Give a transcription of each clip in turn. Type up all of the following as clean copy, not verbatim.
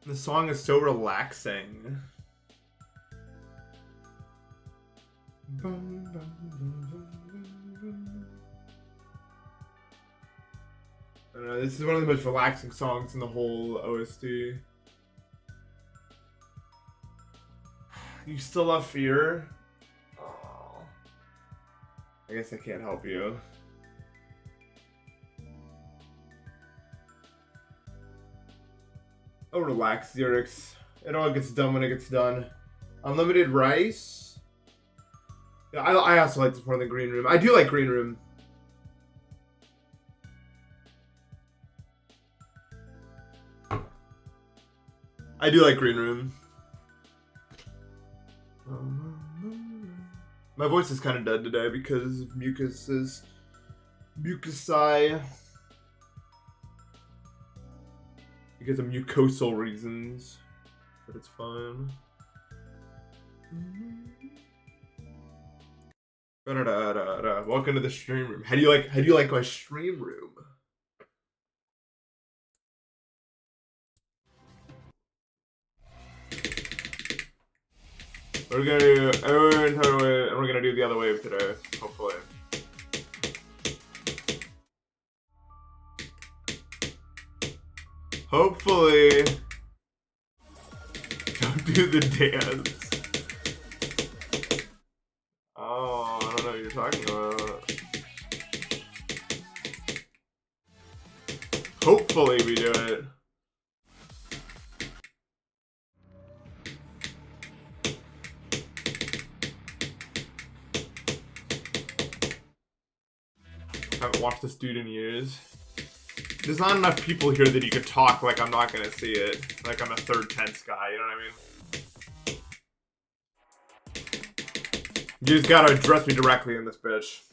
The song is so relaxing. I don't know, this is one of the most relaxing songs in the whole OST. You still have fear? Oh. I guess I can't help you. Oh, relax, Xerix. It all gets done when it gets done. Unlimited rice? Yeah, I also like this more than Green Room. I do like Green Room. I do like Green Room. My voice is kind of dead today because of mucusi. Because of mucosal reasons. But it's fine. Welcome to the stream room. How do you like my stream room? We're gonna do and we're gonna do the other wave today, hopefully. Hopefully. Don't do the dance. Oh, I don't know what you're talking about. Hopefully we do it. I haven't watched this dude in years. There's not enough people here that you could talk like I'm not gonna see it. Like I'm a third tense guy, you know what I mean? You just gotta address me directly in this bitch.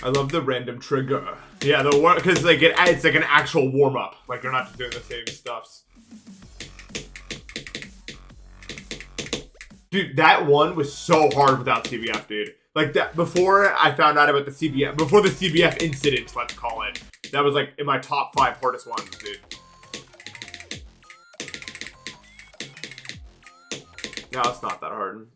I love the random trigger. Yeah, the war because like it's like an actual warm up. Like they're not just doing the same stuffs. Dude, that one was so hard without CBF, dude. Like that before I found out about the CBF, before the CBF incident, let's call it. That was like in my top 5 hardest ones, dude. No, it's not that hard.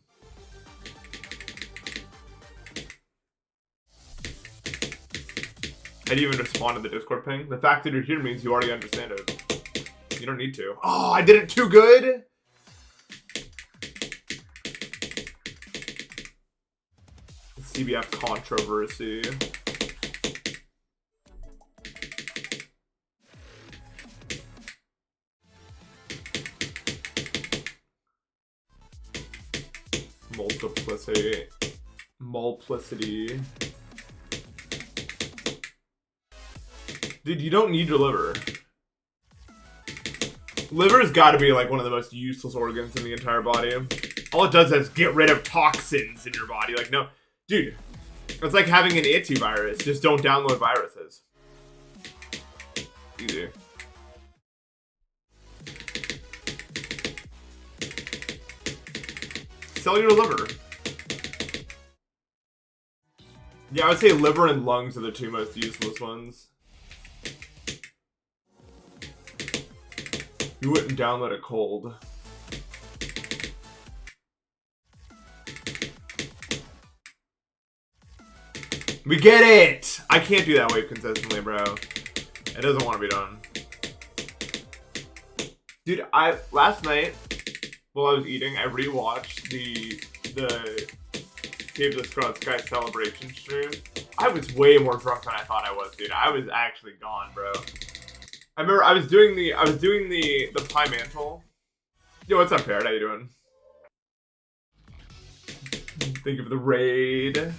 I didn't even respond to the Discord ping. The fact that you're here means you already understand it. You don't need to. Oh, I did it too good? CBF controversy. Multiplicity. Dude, you don't need your liver. Liver's gotta be like one of the most useless organs in the entire body. All it does is get rid of toxins in your body. Like, no. Dude, it's like having an antivirus. Just don't download viruses. Easy. Sell your liver. Yeah, I would say liver and lungs are the 2 most useless ones. You wouldn't download it cold. We get it! I can't do that wave consistently, bro. It doesn't want to be done. Dude, last night, while I was eating, I rewatched the Save the Scrubs Sky Celebration stream. I was way more drunk than I thought I was, dude. I was actually gone, bro. I remember I was doing the Pie Mantle. Yo, what's up, Parrot? How you doing? Thank you for the raid.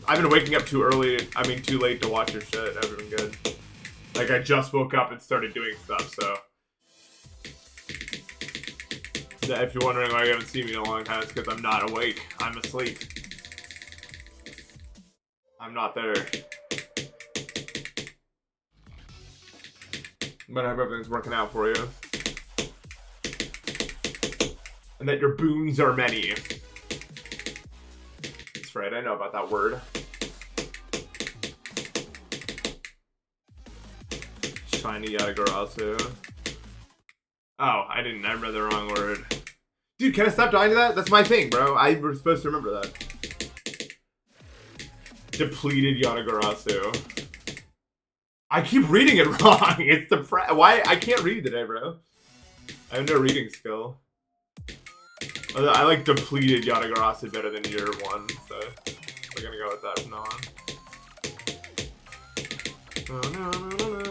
I've been waking up too late to watch your shit. I've been good. Like, I just woke up and started doing stuff, so. If you're wondering why you haven't seen me in a long time, it's because I'm not awake. I'm asleep. I'm not there. But I hope everything's working out for you. And that your boons are many. That's right, I know about that word. Shiny Yatagarasu. Oh, I read the wrong word. Dude, can I stop dying to that? That's my thing, bro. I was supposed to remember that. Depleted Yatagarasu. I keep reading it wrong. It's the why I can't read today, bro. I have no reading skill. I like depleted Yatagarasu better than year one, so we're gonna go with that from now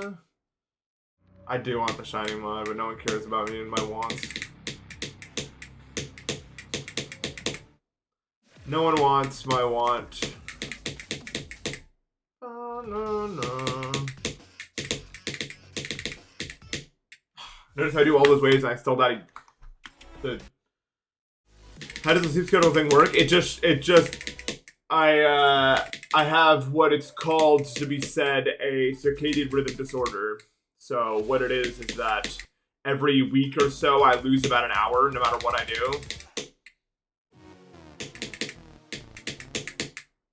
on. I do want the shiny mod, but no one cares about me and my wants. No one wants my want. Notice I do all those waves and I still die. How does the sleep schedule thing work? I have what it's called to be said a circadian rhythm disorder. So what it is that every week or so I lose about an hour no matter what I do.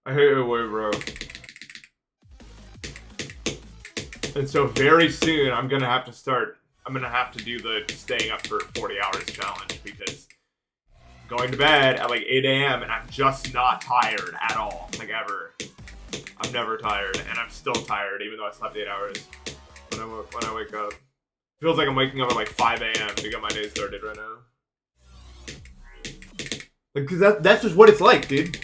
I hate it way, bro. And so very soon I'm gonna have to do the staying up for 40 hours challenge because going to bed at like 8 a.m. and I'm just not tired at all, like ever. I'm never tired, and I'm still tired even though I slept 8 hours when I wake up. Feels like I'm waking up at like 5 a.m. to get my day started right now. Like, cause that's just what it's like, dude.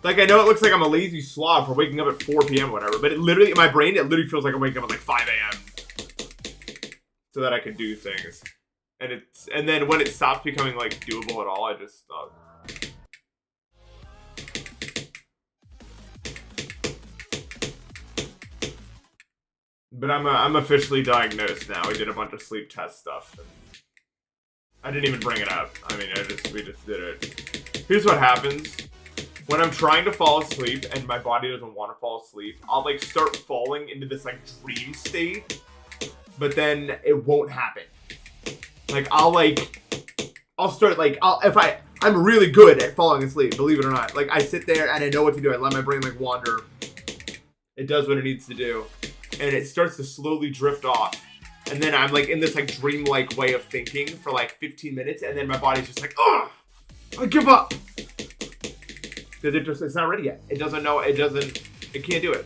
Like, I know it looks like I'm a lazy slob for waking up at 4 p.m. or whatever, but it literally, in my brain, it literally feels like I'm waking up at like 5 a.m. so that I can do things. And then when it stops becoming like doable at all, I just stop. But I'm officially diagnosed now. We did a bunch of sleep test stuff. I didn't even bring it up. I mean, we just did it. Here's what happens. When I'm trying to fall asleep and my body doesn't want to fall asleep, I'll like start falling into this like dream state, but then it won't happen. Like I'll start like I'm really good at falling asleep, believe it or not. Like I sit there and I know what to do. I let my brain like wander. It does what it needs to do, and it starts to slowly drift off. And then I'm like in this like dreamlike way of thinking for like 15 minutes, and then my body's just like, ugh, I give up. Because it's not ready yet. It doesn't know, it can't do it.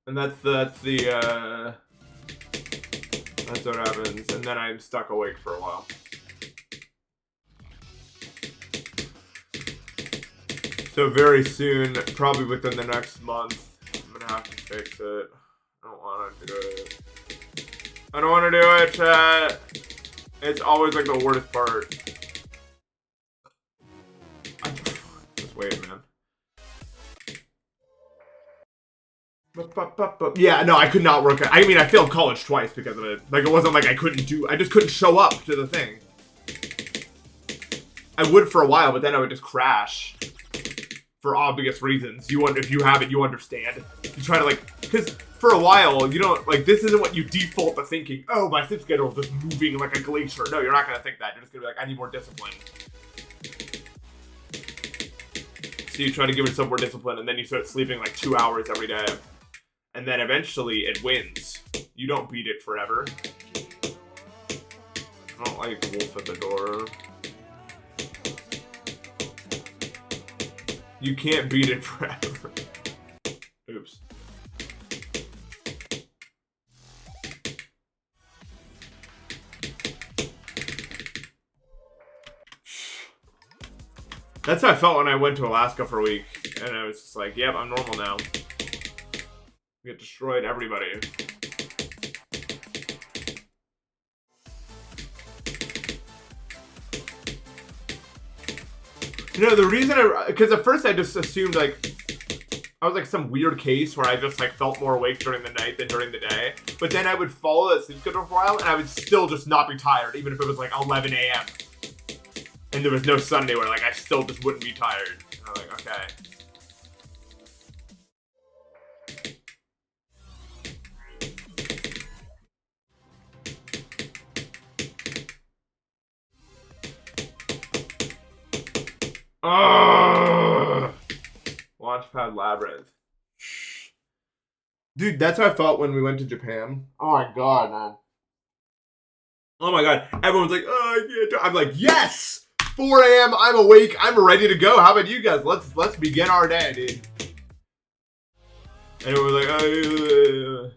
And that's what happens. And then I'm stuck awake for a while. So very soon, probably within the next month, I'm gonna have to fix it. I don't wanna do it. I don't wanna do it, chat. It's always like the worst part. Just wait, man. Yeah, no, I could not work. I mean, I failed college twice because of it. Like, it wasn't like I just couldn't show up to the thing. I would for a while, but then I would just crash. For obvious reasons. If you have it, you understand. You try to like, because for a while, you don't, like, this isn't what you default to thinking, oh, my sleep schedule is just moving like a glacier. No, you're not going to think that. You're just going to be like, I need more discipline. So you try to give yourself more discipline, and then you start sleeping like 2 hours every day. And then eventually it wins. You don't beat it forever. I don't like wolf at the door. You can't beat it forever. Oops. That's how I felt when I went to Alaska for a week. And I was just like, yep, I'm normal now. We get destroyed everybody. You know, the reason because at first I just assumed like I was like some weird case where I just like felt more awake during the night than during the day. But then I would follow that sleep schedule for a while and I would still just not be tired, even if it was like 11 a.m. And there was no Sunday where like I still just wouldn't be tired. And I'm like, okay. Ugh. Launchpad Labyrinth. Dude, that's how I felt when we went to Japan. Oh my god, man. Oh my god. Everyone's like, oh, I can't do-" I'm like, yes! 4 a.m. I'm awake. I'm ready to go. How about you guys? Let's begin our day, dude. And everyone's like, oh.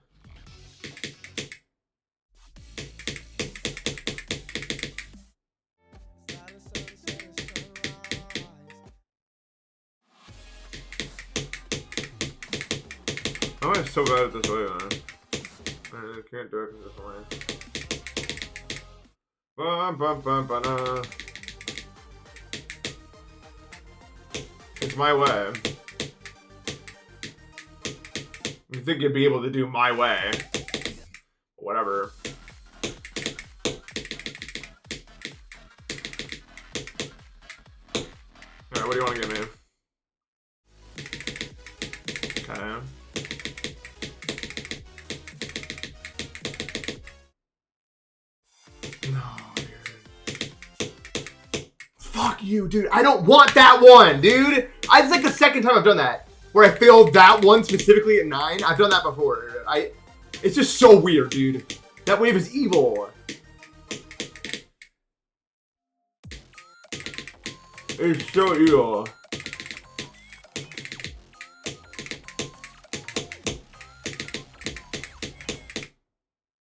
Oh, I'm so bad at this way, man. I can't do it this way. It's my way. You think you'd be able to do my way? Whatever. Alright, what do you want to get me? Okay. No, dude. Fuck you, dude. I don't want that one, dude. It's like the second time I've done that. Where I failed that one specifically at 9. I've done that before. It's just so weird, dude. That wave is evil. It's so evil.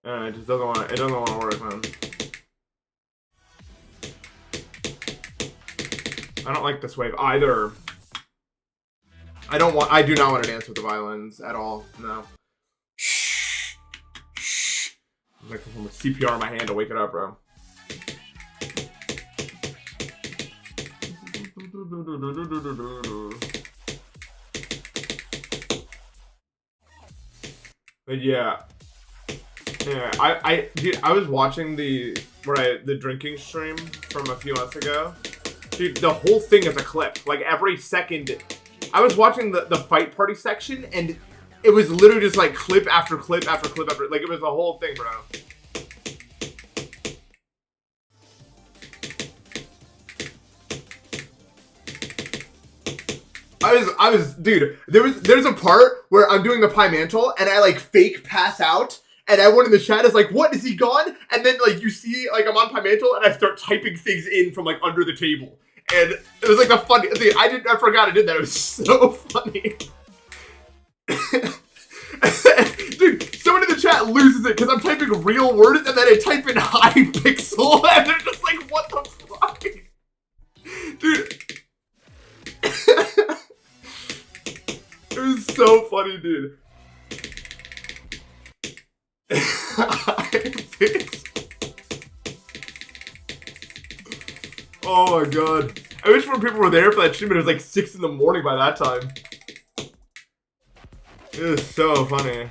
It just doesn't want to work, man. I don't like this wave either. I do not want to dance with the violins at all. No. Shh. Shh. I'm like from a CPR in my hand to wake it up, bro. But yeah. Yeah, dude, I was watching the drinking stream from a few months ago. Dude, the whole thing is a clip. Like every second, I was watching the fight party section, and it was literally just like clip after clip after clip after, like it was the whole thing, bro. Dude, there's a part where I'm doing the pie mantle and I like fake pass out and everyone in the chat is like, what, is he gone? And then like you see like I'm on pie mantle and I start typing things in from like under the table. And it was like the funny thing. I forgot I did that. It was so funny. Dude, someone in the chat loses it because I'm typing real words and then I type in high pixel and they're just like, what the fuck? Dude. It was so funny, dude. Oh my god. I wish more people were there for that stream, but it was like 6 in the morning by that time. It was so funny.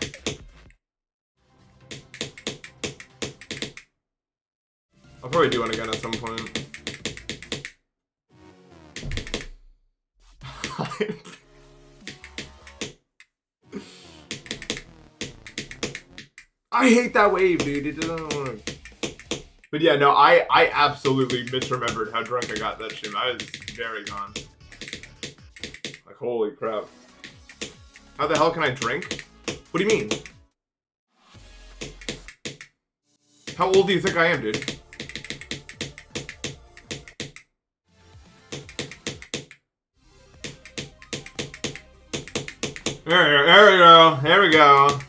I'll probably do one again at some point. I hate that wave, dude. It doesn't work. But yeah, no, I absolutely misremembered how drunk I got that stream. I was very gone. Like, holy crap. How the hell can I drink? What do you mean? How old do you think I am, dude? There we go. There we go.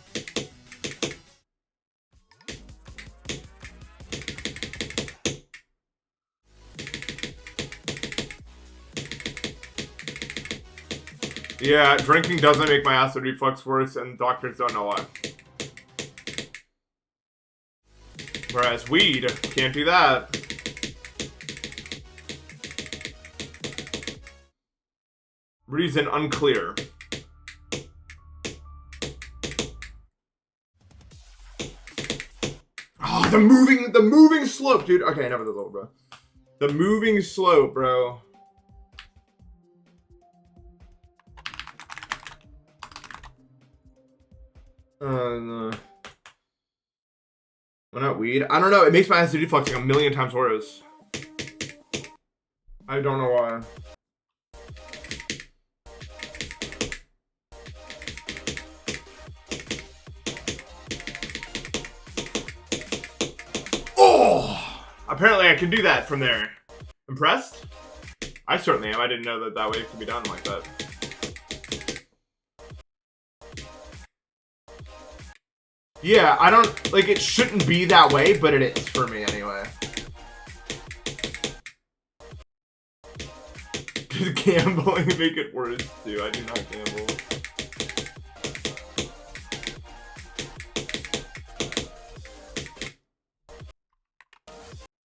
Yeah, drinking doesn't make my acid reflux worse, and doctors don't know why. Whereas weed can't do that. Reason unclear. Oh, the moving slope, dude. Okay, never the little, bro. The moving slope, bro. No. Why not weed? I don't know. It makes my acid reflux like a million times worse. I don't know why. Oh! Apparently I can do that from there. Impressed? I certainly am. I didn't know that wave could be done like that. Yeah, I don't, like, it shouldn't be that way, but it is for me anyway. Does gambling make it worse, too? I do not gamble.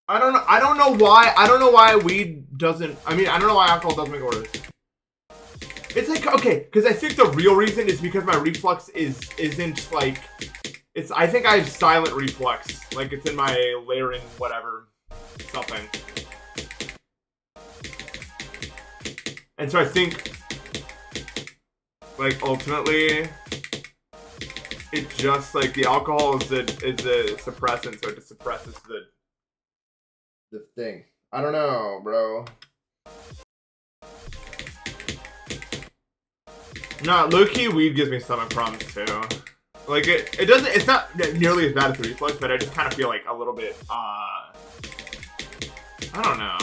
I don't know why weed doesn't, I mean, I don't know why alcohol doesn't make it worse. It's like, okay, because I think the real reason is because my reflux isn't, like, I think I have silent reflux. Like, it's in my layering, whatever, something. And so I think, like, ultimately, it just, like, the alcohol is a suppressant, so it just suppresses the thing. I don't know, bro. Nah, low-key weed gives me stomach problems, too. Like, it's not nearly as bad as the reflux, but I just kind of feel like a little bit, I don't know.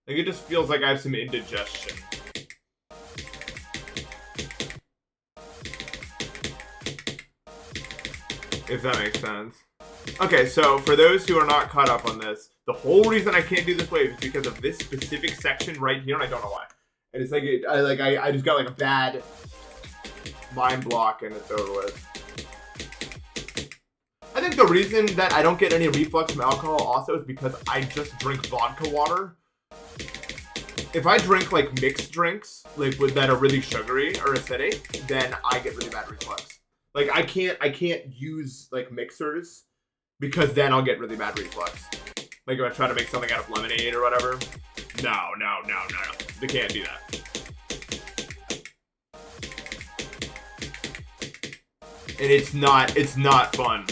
Like, it just feels like I have some indigestion. If that makes sense. Okay, so for those who are not caught up on this, the whole reason I can't do this wave is because of this specific section right here, and I don't know why. And it's like, I just got like a bad mind block, and it's over with. I think the reason that I don't get any reflux from alcohol also is because I just drink vodka water. If I drink like mixed drinks, like that are really sugary or acidic, then I get really bad reflux. Like I can't use like mixers because then I'll get really bad reflux. Like if I try to make something out of lemonade or whatever. No. They can't do that. And it's not fun.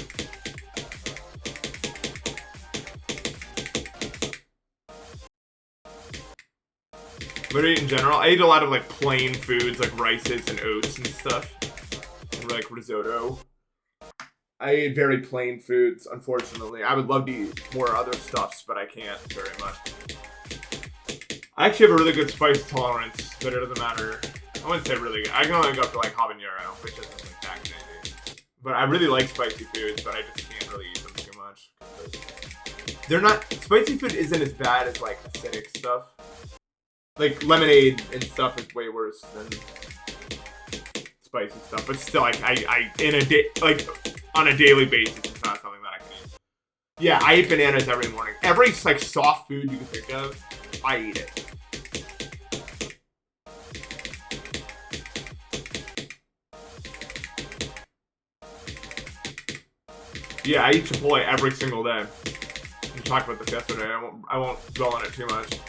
But in general, I eat a lot of like plain foods like rices and oats and stuff. And like risotto. I eat very plain foods, unfortunately. I would love to eat more other stuffs, but I can't very much. I actually have a really good spice tolerance, but it doesn't matter. I wouldn't say really good. I can only go up to like habanero, which isn't like that crazy. But I really like spicy foods, but I just can't really eat them too much. They're not, spicy food isn't as bad as like acidic stuff. Like lemonade and stuff is way worse than spicy stuff, but still, like on a daily basis, it's not something that I can eat. Yeah, I eat bananas every morning. Every like soft food you can think of, I eat it. Yeah, I eat Chipotle every single day. We talked about this yesterday. I won't dwell on it too much.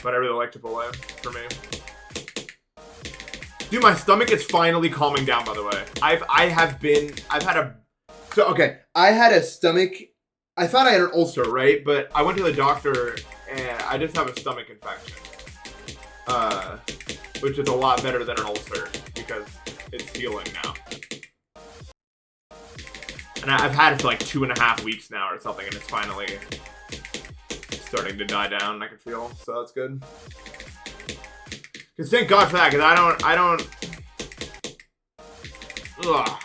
But I really like Chipotle, for me. Dude, my stomach is finally calming down, by the way. I had a stomach, I thought I had an ulcer, right? But I went to the doctor, and I just have a stomach infection. Which is a lot better than an ulcer, because it's healing now. And I've had it for like 2.5 weeks now or something, and it's finally starting to die down, I can feel, so that's good. Cause thank God for that, cause I don't. Ugh.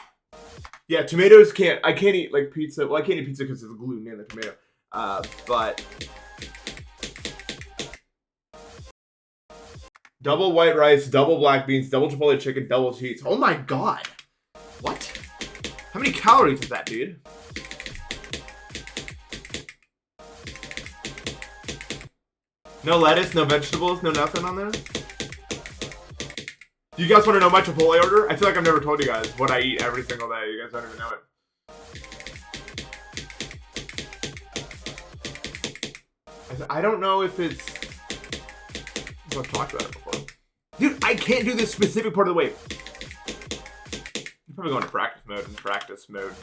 Yeah, tomatoes I can't eat like pizza. Well, I can't eat pizza because of the gluten in the tomato. But double white rice, double black beans, double Chipotle chicken, double cheese. Oh my God, what? How many calories is that, dude? No lettuce, no vegetables, no nothing on there? Do you guys want to know my Chipotle order? I feel like I've never told you guys what I eat every single day. You guys don't even know it. I don't know if it's... I've talked about it before. Dude, I can't do this specific part of the way. I'm probably going to practice mode.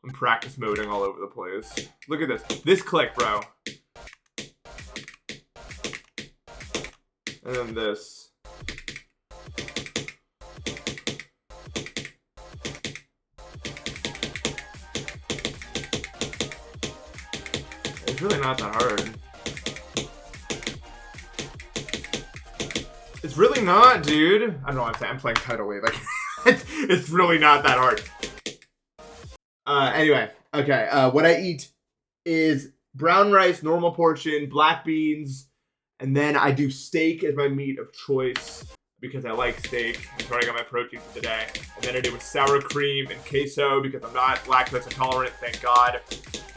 I'm practice moding all over the place. Look at this. This click, bro. And then this. It's really not that hard. It's really not, dude. I don't know what I'm saying. I'm playing Tidal Wave. Like, it's really not that hard. Anyway, okay. What I eat is brown rice, normal portion, black beans, and then I do steak as my meat of choice because I like steak. That's where I got my protein for the day. And then I do with sour cream and queso because I'm not lactose intolerant, thank God.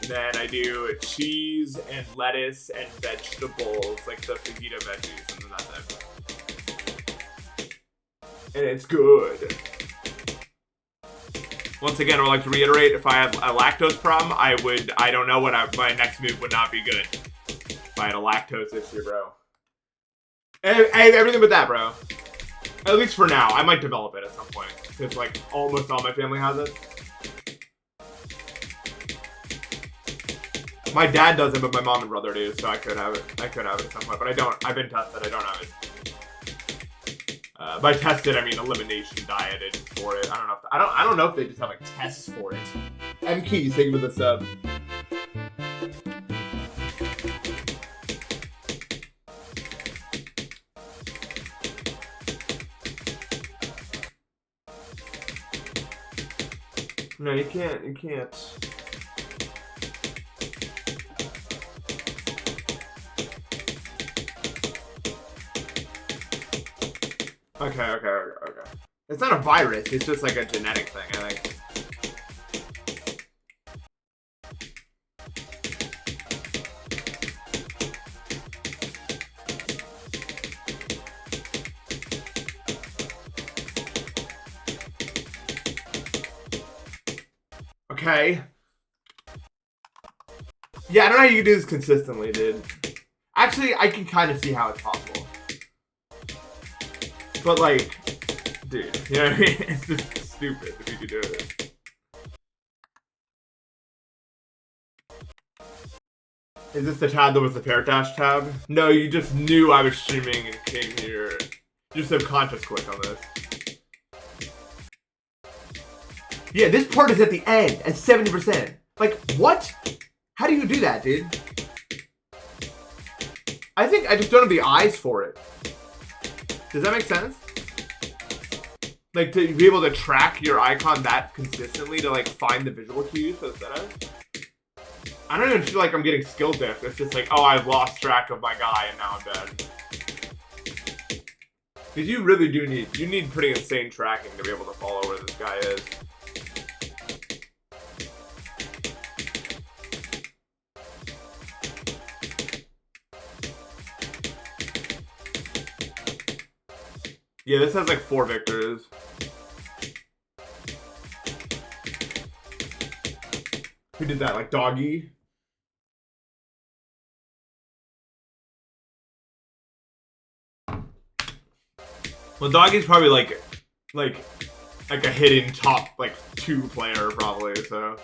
And then I do cheese and lettuce and vegetables, like the fajita veggies, and then that's it. And it's good. Once again, I would like to reiterate, if I have a lactose problem, I don't know what my next move would not be good. If I had a lactose issue, bro. Everything but that, bro. At least for now. I might develop it at some point. Because, like, almost all my family has it. My dad doesn't, but my mom and brother do, so I could have it. I could have it at some point, but I don't. I've been tested. I don't have it. By tested, I mean elimination dieted for it. I don't know. I don't know if they just have like tests for it. M Keys, thank you for the sub. No, you can't. You can't. Okay. It's not a virus, it's just like a genetic thing, I think. Okay. Yeah, I don't know how you can do this consistently, dude. Actually, I can kind of see how it's possible. But like, dude, you know what I mean? It's just stupid if you could do it. Is this the tab that was the Paratash tab? No, you just knew I was streaming and came here. You subconscious click on this. Yeah, this part is at the end at 70%. Like, what? How do you do that, dude? I think I just don't have the eyes for it. Does that make sense? Like, to be able to track your icon that consistently to, like, find the visual cues for the setup? I don't even feel like I'm getting skill diff. It's just like, oh, I've lost track of my guy and now I'm dead. Because you really do need pretty insane tracking to be able to follow where this guy is. Yeah, this has like 4 victors. Who did that? Like Doggy? Well, Doggy's probably like a hidden top like 2 player probably, so.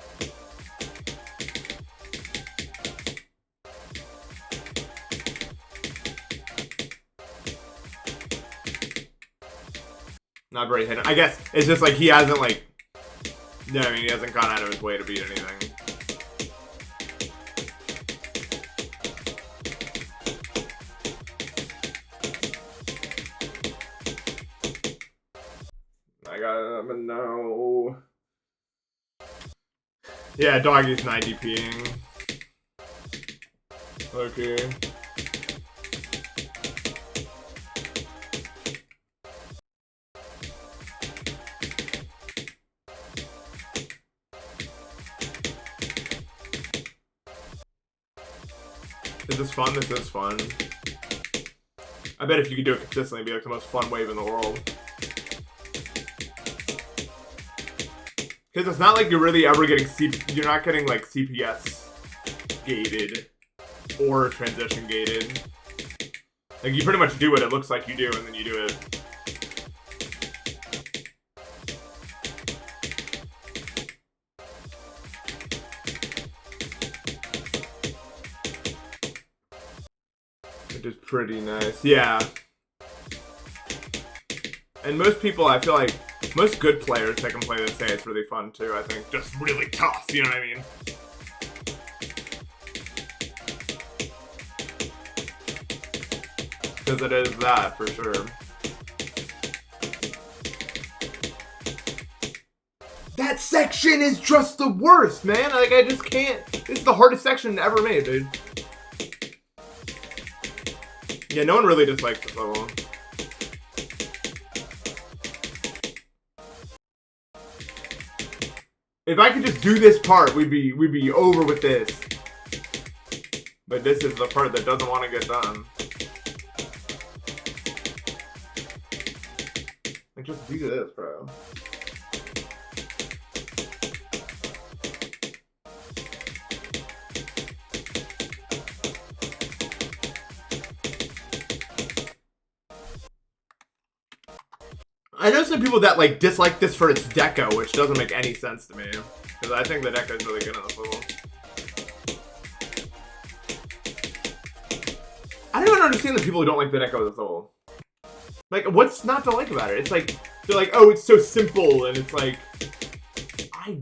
Not very hidden. I guess it's just like he hasn't like, no, I mean he hasn't gone out of his way to beat anything. I gotta know. Yeah, Doggy's 90 ping. Okay. Is this fun? This is fun. I bet if you could do it consistently, it'd be like the most fun wave in the world. Because it's not like you're really ever getting you're not getting like CPS gated or transition gated. Like you pretty much do what it looks like you do, and then you do it. Which is pretty nice, yeah. And most people, I feel like, most good players that can play this say it's really fun too, I think. Just really tough, you know what I mean? Because it is that, for sure. That section is just the worst, man! Like, I just can't. This is the hardest section ever made, dude. Yeah, no one really dislikes this level. If I could just do this part, we'd be over with this. But this is the part that doesn't want to get done. Like, just do this, bro. I know some people that like dislike this for its deco, which doesn't make any sense to me. Because I think the deco is really good on this level. I don't even understand the people who don't like the deco of this level. Like, what's not to like about it? It's like, they're like, oh, it's so simple, and it's like, I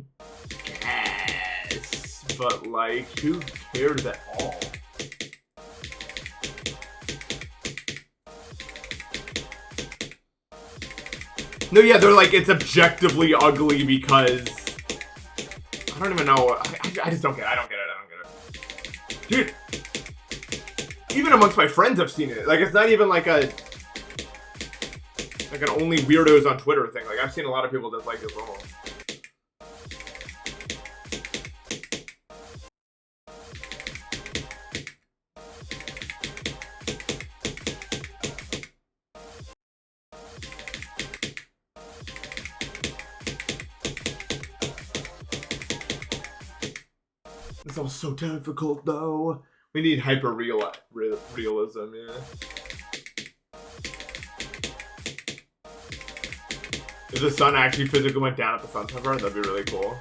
guess, but like, who cares at all? No, yeah, they're like, it's objectively ugly because... I don't even know. I just don't get it. I don't get it. Dude. Even amongst my friends, I've seen it. Like, it's not even like a... like an only weirdos on Twitter thing. Like, I've seen a lot of people that like this level. This level's so difficult, though. We need realism, yeah. If the sun actually physically went down at the sunset part, that'd be really cool.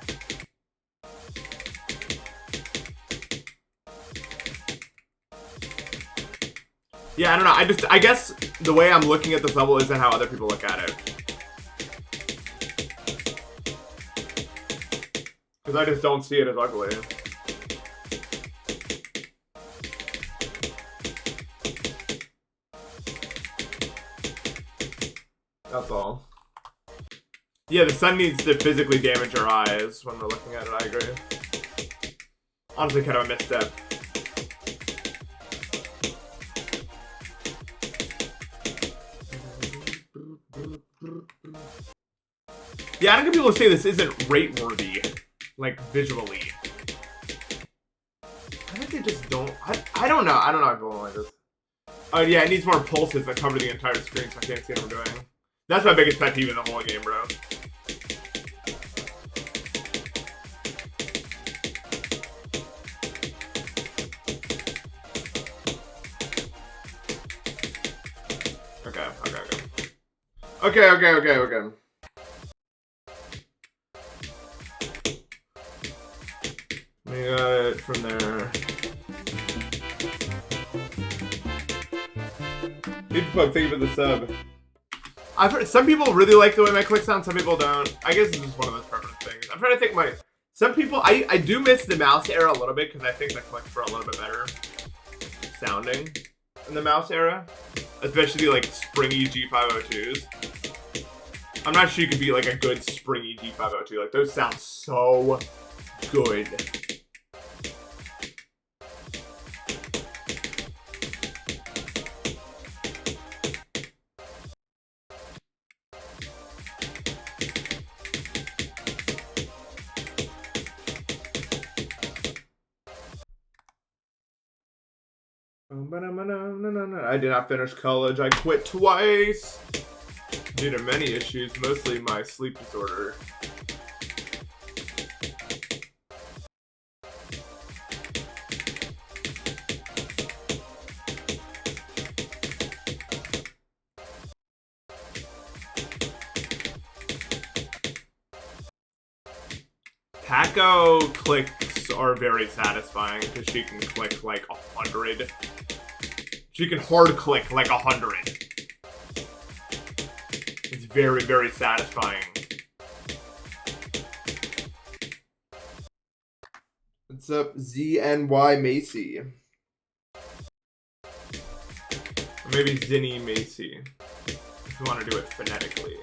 Yeah, I don't know. I guess the way I'm looking at this level isn't how other people look at it. Because I just don't see it as ugly. That's all. Yeah, the sun needs to physically damage our eyes when we're looking at it, I agree. Honestly, kind of a misstep. Yeah, I don't get people to say this isn't rate-worthy, like, visually. I think they just don't... I don't know. I don't know how people don't like this. Oh, yeah, it needs more pulses that cover the entire screen, so I can't see what I'm doing. That's my biggest pet peeve in the whole game, bro. Okay. We got it from there. People think of the sub. I've heard some people really like the way my clicks sound, some people don't. I guess it's just one of those preference things. I'm trying to think some people, I do miss the mouse era a little bit because I think the clicks were a little bit better sounding in the mouse era. Especially like springy G502s. I'm not sure you could be like a good springy G502. Like those sound so good. I did not finish college. I quit twice due to many issues, mostly my sleep disorder. Paco clicks are very satisfying because she can click like 100. She can hard click like 100. It's very, very satisfying. What's up, ZNY Macy? Or maybe Zinny Macy, if you want to do it phonetically.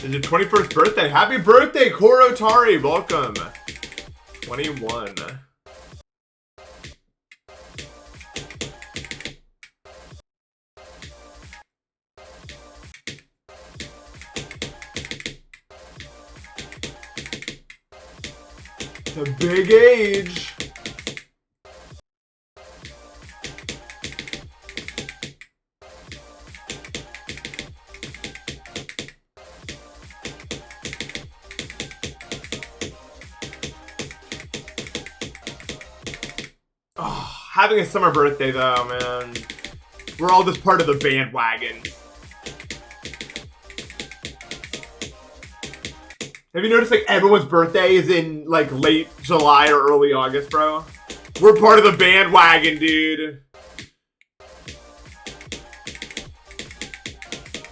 It's your 21st birthday. Happy birthday, Korotari. Welcome. 21. It's a big age. Having a summer birthday though, man. We're all just part of the bandwagon. Have you noticed like everyone's birthday is in like late July or early August, bro? We're part of the bandwagon, dude.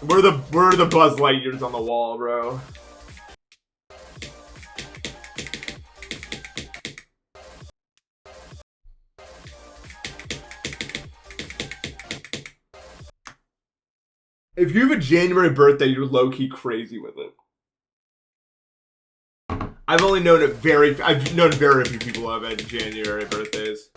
We're the Buzz Lightyears on the wall, bro. If you have a January birthday, you're low-key crazy with it. I've known very few people who have had January birthdays.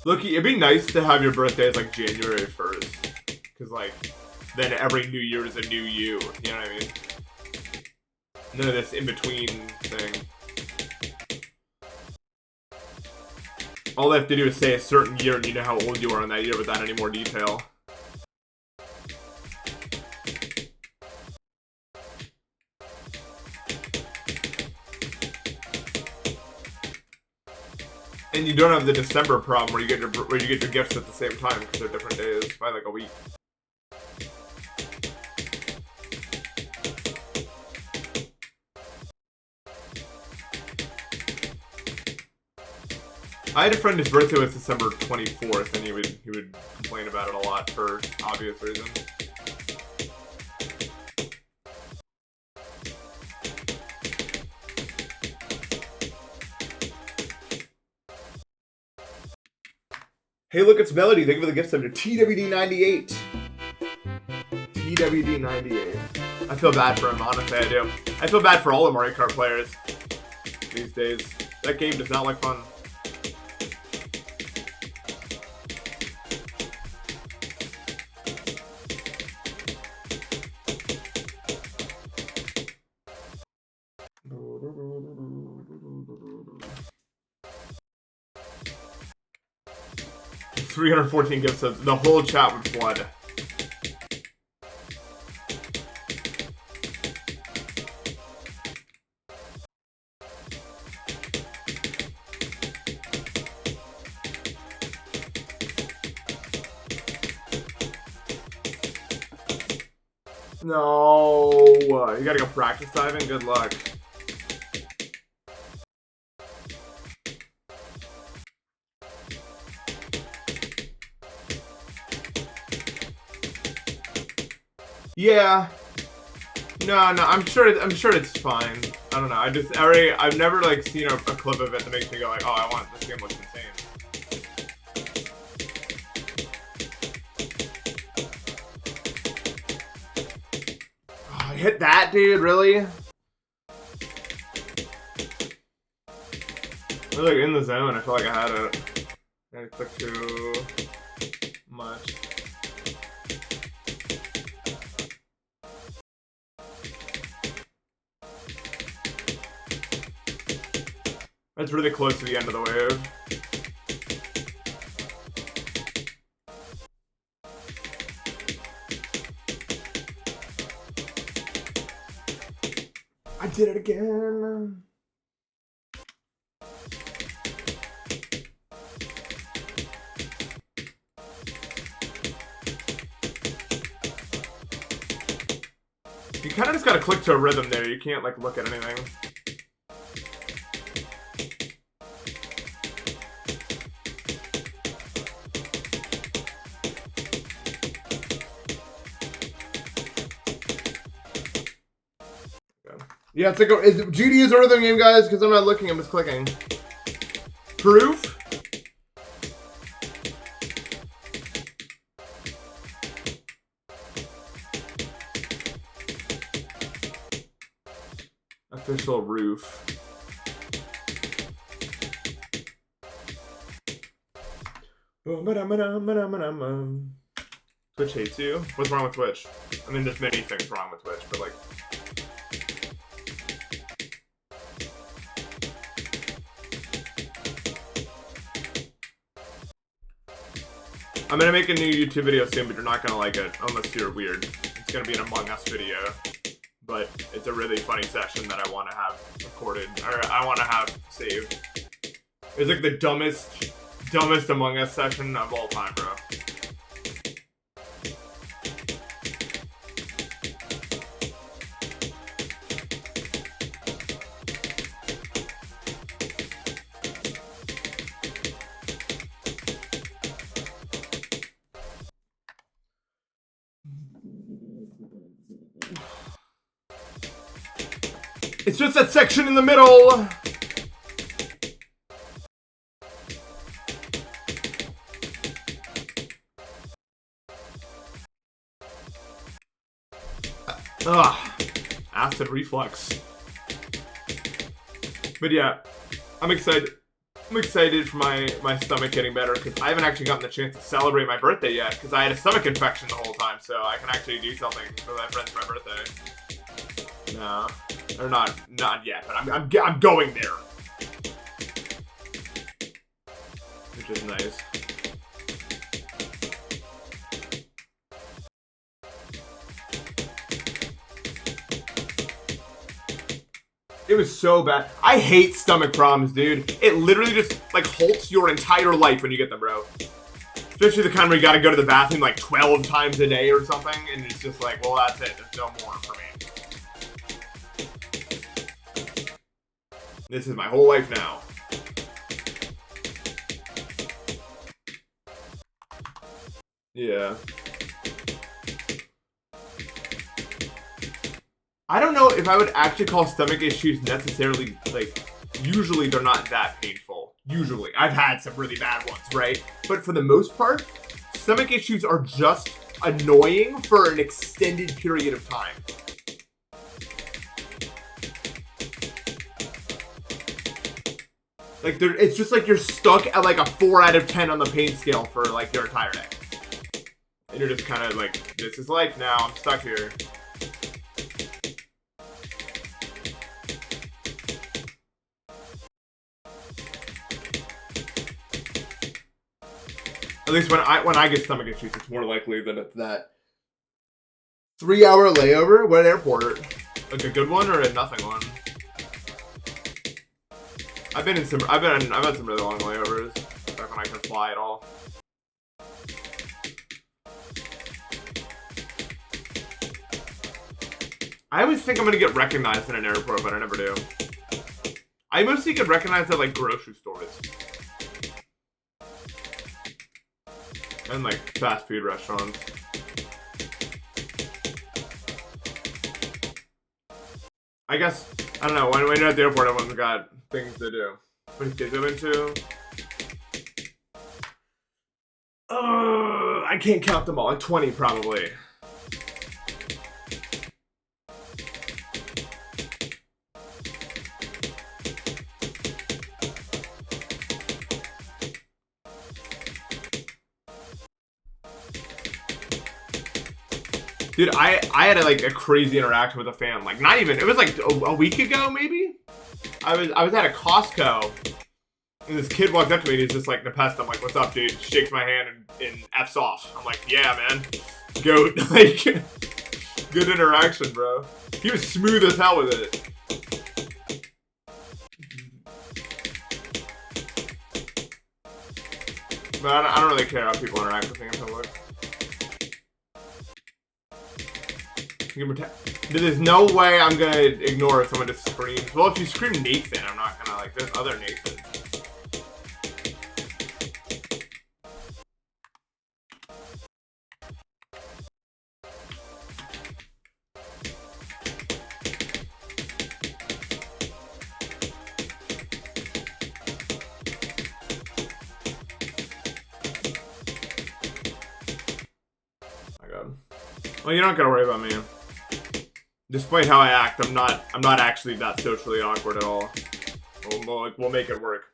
Look, it'd be nice to have your birthday as like January 1st. Because like, then every new year is a new you. You know what I mean? None of this in-between thing. All they have to do is say a certain year and you know how old you are in that year without any more detail. And you don't have the December problem where you get your gifts at the same time because they're different days by like a week. I had a friend whose birthday was December 24th, and he would complain about it a lot for obvious reasons. Hey, look, it's Melody. Thank you for the gift sender. TWD98. TWD98. I feel bad for him, honestly, I do. I feel bad for all the Mario Kart players these days. That game does not look fun. $314 gift subs. The whole chat would flood. No, you gotta go practice diving. Good luck. Yeah. No, I'm sure it's fine. I don't know. I've never like seen a clip of it that makes me go like, oh, I want this game looks insane. Oh, I hit that, dude. Really? was like in the zone. I felt like I had it. I clicked too much. That's really close to the end of the wave. I did it again. You kind of just gotta click to a rhythm there. You can't like look at anything. Yeah, it's like GD is a rhythm game, guys, because I'm not looking, I'm just clicking. Proof? Official roof. Twitch hates you? What's wrong with Twitch? I mean, there's many things wrong with Twitch, but like... I'm gonna make a new YouTube video soon, but you're not gonna like it unless you're weird. It's gonna be an Among Us video, but it's a really funny session that I want to have recorded, or I want to have saved. It's like the dumbest Among Us session of all time, bro. It's just that section in the middle! Ugh. Acid reflux. But yeah, I'm excited. I'm excited for my stomach getting better because I haven't actually gotten the chance to celebrate my birthday yet because I had a stomach infection the whole time, so I can actually do something for my friends for my birthday. No. Or not yet, but I'm going there, which is nice. It was so bad. I hate stomach problems, dude. It literally just like halts your entire life when you get them, bro. Especially the kind where you gotta go to the bathroom like 12 times a day or something, and it's just like, well, that's it. There's no more for me. This is my whole life now. Yeah. I don't know if I would actually call stomach issues necessarily, like, usually they're not that painful. Usually. I've had some really bad ones, right? But for the most part, stomach issues are just annoying for an extended period of time. Like, it's just like you're stuck at like a 4 out of 10 on the pain scale for like your entire day. And you're just kind of like, this is life now, I'm stuck here. At least when I get stomach issues, it's more likely that it's that 3-hour layover at an airport. Like a good one or a nothing one. I've had some really long layovers back when I could fly at all. I always think I'm gonna get recognized in an airport, but I never do. I mostly get recognized at like grocery stores. And like fast food restaurants. I guess, I don't know, when you're at the airport, everyone's got things to do. What are kids into? I can't count them all, like 20 probably. Dude, I had like a crazy interaction with a fan. Like, not even, it was like a week ago, maybe? I was at a Costco, and this kid walked up to me, and he's just like, Npesta. I'm like, what's up, dude? Shakes my hand and F's off. I'm like, yeah, man. Goat. Like, good interaction, bro. He was smooth as hell with it. But I don't really care how people interact with me in public. Dude, there's no way I'm gonna ignore if someone just screams. Well, if you scream Nathan, I'm not gonna, like, there's other Nathans. My God. Well, you're not gonna worry about me. Despite how I act, I'm not actually that socially awkward at all. We'll make it work.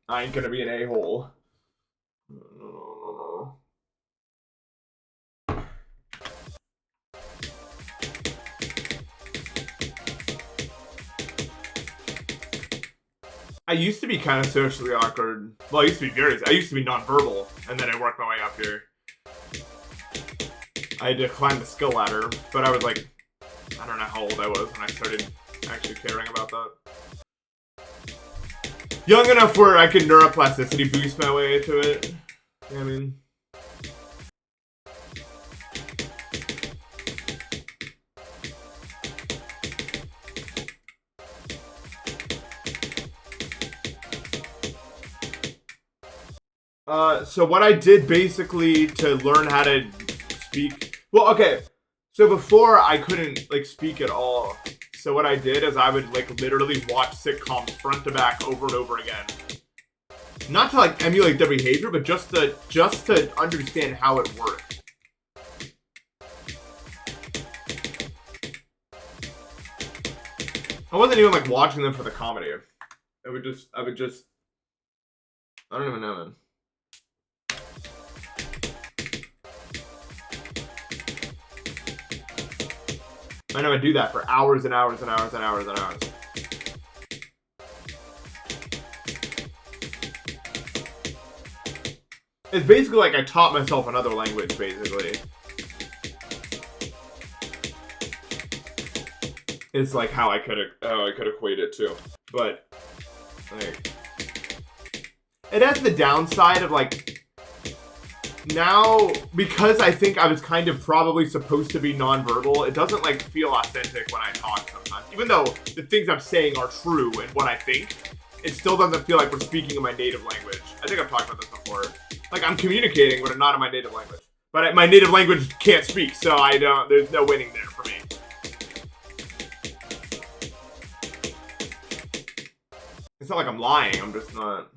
I ain't gonna be an a-hole. No. I used to be kind of socially awkward. Well, I used to be nonverbal, and then I worked my way up here. I had to climb the skill ladder, but I was like, I don't know how old I was when I started actually caring about that. Young enough where I could neuroplasticity boost my way into it. You know what I mean? So what I did basically to learn how to speak, well, okay, so before I couldn't, like, speak at all, so what I did is I would, like, literally watch sitcoms front to back over and over again. Not to, like, emulate their behavior, but just to understand how it worked. I wasn't even, like, watching them for the comedy. I would just, I don't even know, man. I know I do that for hours and hours and hours and hours and hours. It's basically like I taught myself another language, basically. It's like how I could equate it to. But, like, it has the downside of, like, now, because I think I was kind of probably supposed to be nonverbal, it doesn't, like, feel authentic when I talk sometimes. Even though the things I'm saying are true and what I think, it still doesn't feel like we're speaking in my native language. I think I've talked about this before. Like, I'm communicating, but not in my native language. But my native language can't speak, so there's no winning there for me. It's not like I'm lying, I'm just not...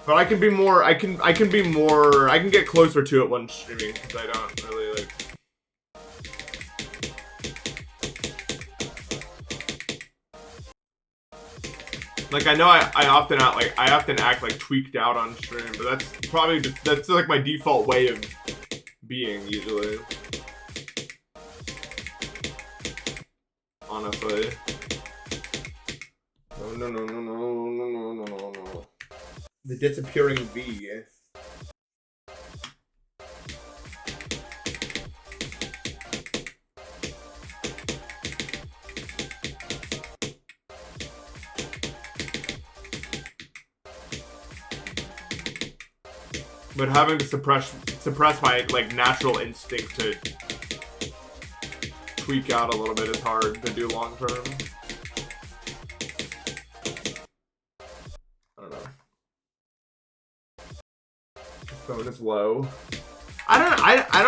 But I can be more, I can get closer to it when streaming, because I don't really, like... Like, I know I often act like tweaked out on stream, but that's probably just, that's like my default way of being, usually. Honestly. No. The disappearing V. But having to suppress my, like, natural instinct to tweak out a little bit is hard to do long term. I don't know. Phone is low. I don't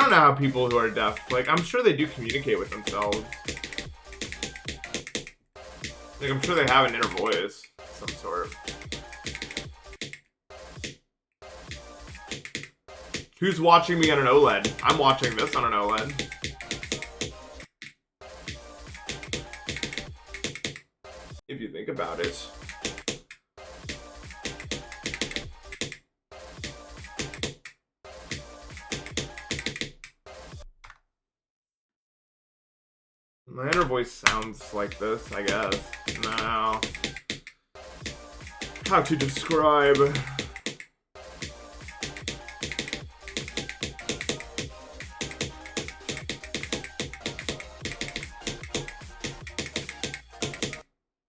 know how people who are deaf, like, I'm sure they do communicate with themselves. Like, I'm sure they have an inner voice of some sort. Who's watching me on an OLED? I'm watching this on an OLED. if you think about it. My inner voice sounds like this, I guess. Now, how to describe?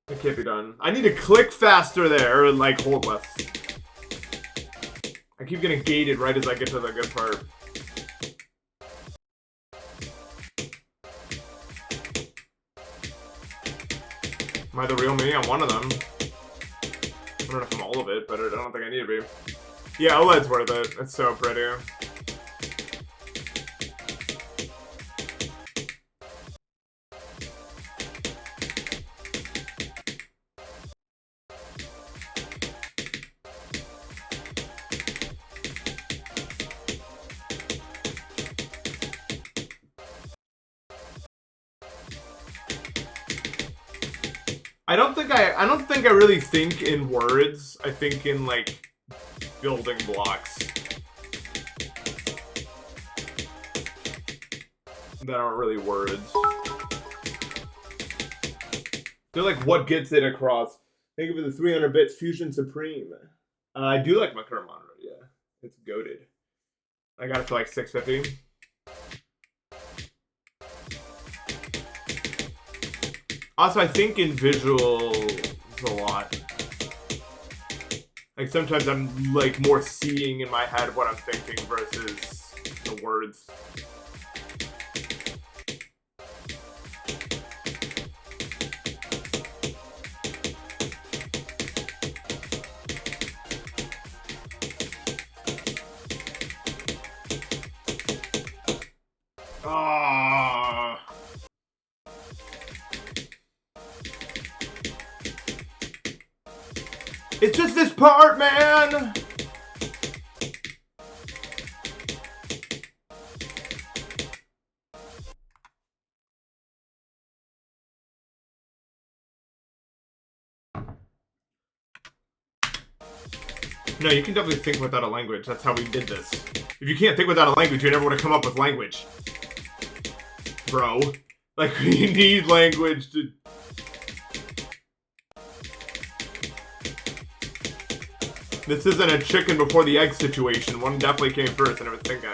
It can't be done. I need to click faster there and like hold less. I keep getting gated right as I get to the good part. Am I the real me? I'm one of them. I don't know if I'm all of it, but I don't think I need to be. Yeah, OLED's worth it. It's so pretty. I don't think I really think in words. I think in like building blocks that aren't really words. They're like what gets it across. Think of it as 300 bits Fusion Supreme. I do like my current monitor. Yeah, it's goated. I got it for like $650. Also, I think in visuals a lot. Like sometimes I'm like more seeing in my head what I'm thinking versus the words. It's just this part, man! No, you can definitely think without a language. That's how we did this. If you can't think without a language, you never would have come up with language. Bro. Like, we need language to... This isn't a chicken before the egg situation. One definitely came first and I was thinking.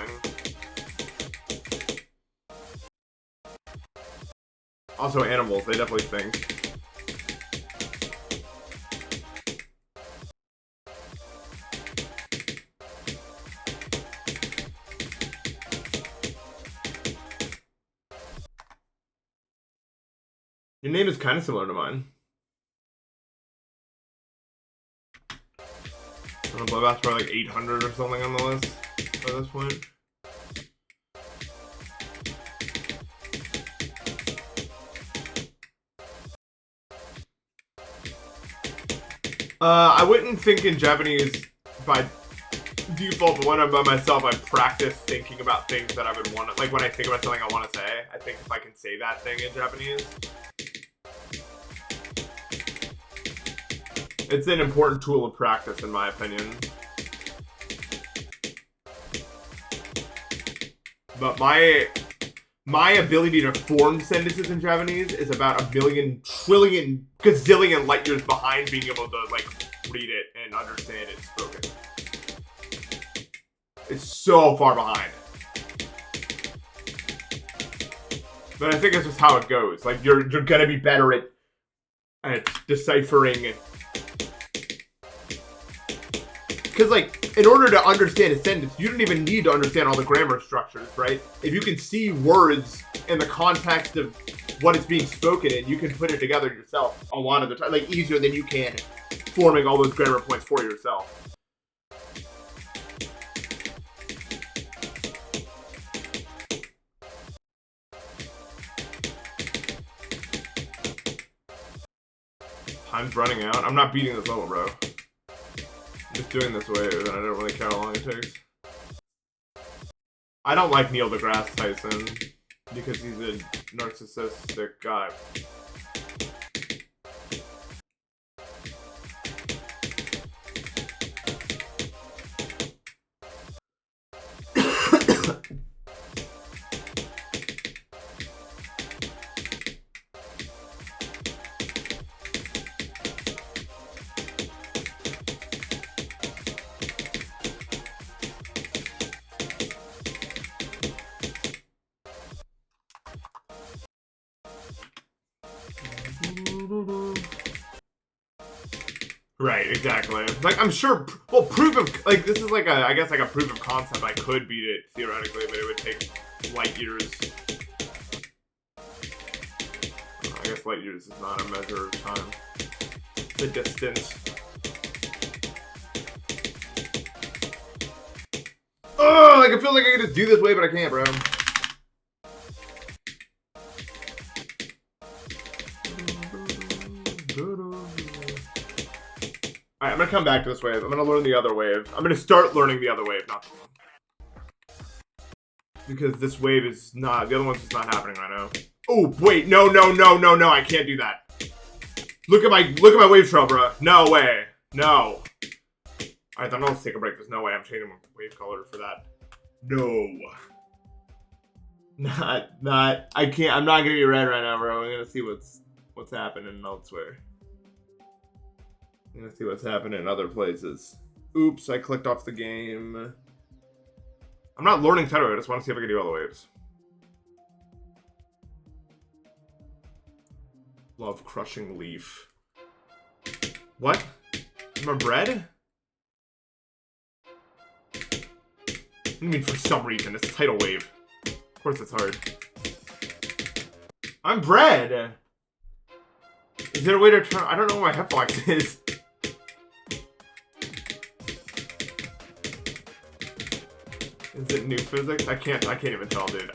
Also animals, they definitely think. Your name is kind of similar to mine. I believe that's probably like 800 or something on the list at this point. I wouldn't think in Japanese by default, but when I'm by myself, I practice thinking about things that I would want to, like when I think about something I want to say, I think if I can say that thing in Japanese. It's an important tool of practice, in my opinion. But my ability to form sentences in Japanese is about a million, trillion, gazillion light years behind being able to, like, read it and understand it spoken. It's so far behind. But I think that's just how it goes. Like, you're gonna be better at deciphering. Because, like, in order to understand a sentence, you don't even need to understand all the grammar structures, right? If you can see words in the context of what it's being spoken in, you can put it together yourself a lot of the time, like, easier than you can forming all those grammar points for yourself. Time's running out. I'm not beating this level, bro. Just doing this wave, and I don't really care how long it takes. I don't like Neil deGrasse Tyson because he's a narcissistic guy. Right, exactly. Like, I'm sure, well, proof of, like, this is like a, I guess like a proof of concept. I could beat it, theoretically, but it would take light years. I guess light years is not a measure of time. The distance. Oh, like, I feel like I can just do this way, but I can't, bro. Alright, I'm gonna come back to this wave. I'm gonna learn the other wave. I'm gonna start learning the other wave, not the one. Because this wave is not, the other one's just not happening right now. Oh, wait, no, I can't do that. Look at my wave trail, bro. No way. No. Alright, then let's take a break. There's no way I'm changing my wave color for that. No. I can't, I'm not gonna be red right now, bro. I'm gonna see what's happening elsewhere. I'm gonna see what's happening in other places. Oops, I clicked off the game. I'm not learning TldaI, I just want to see if I can do all the waves. Love crushing leaf. What? Am I bread? I mean, for some reason, it's a tidal wave. Of course it's hard. I'm bread! Is there a way to turn? I don't know where my hitbox is. Is it new physics? I can't even tell, dude.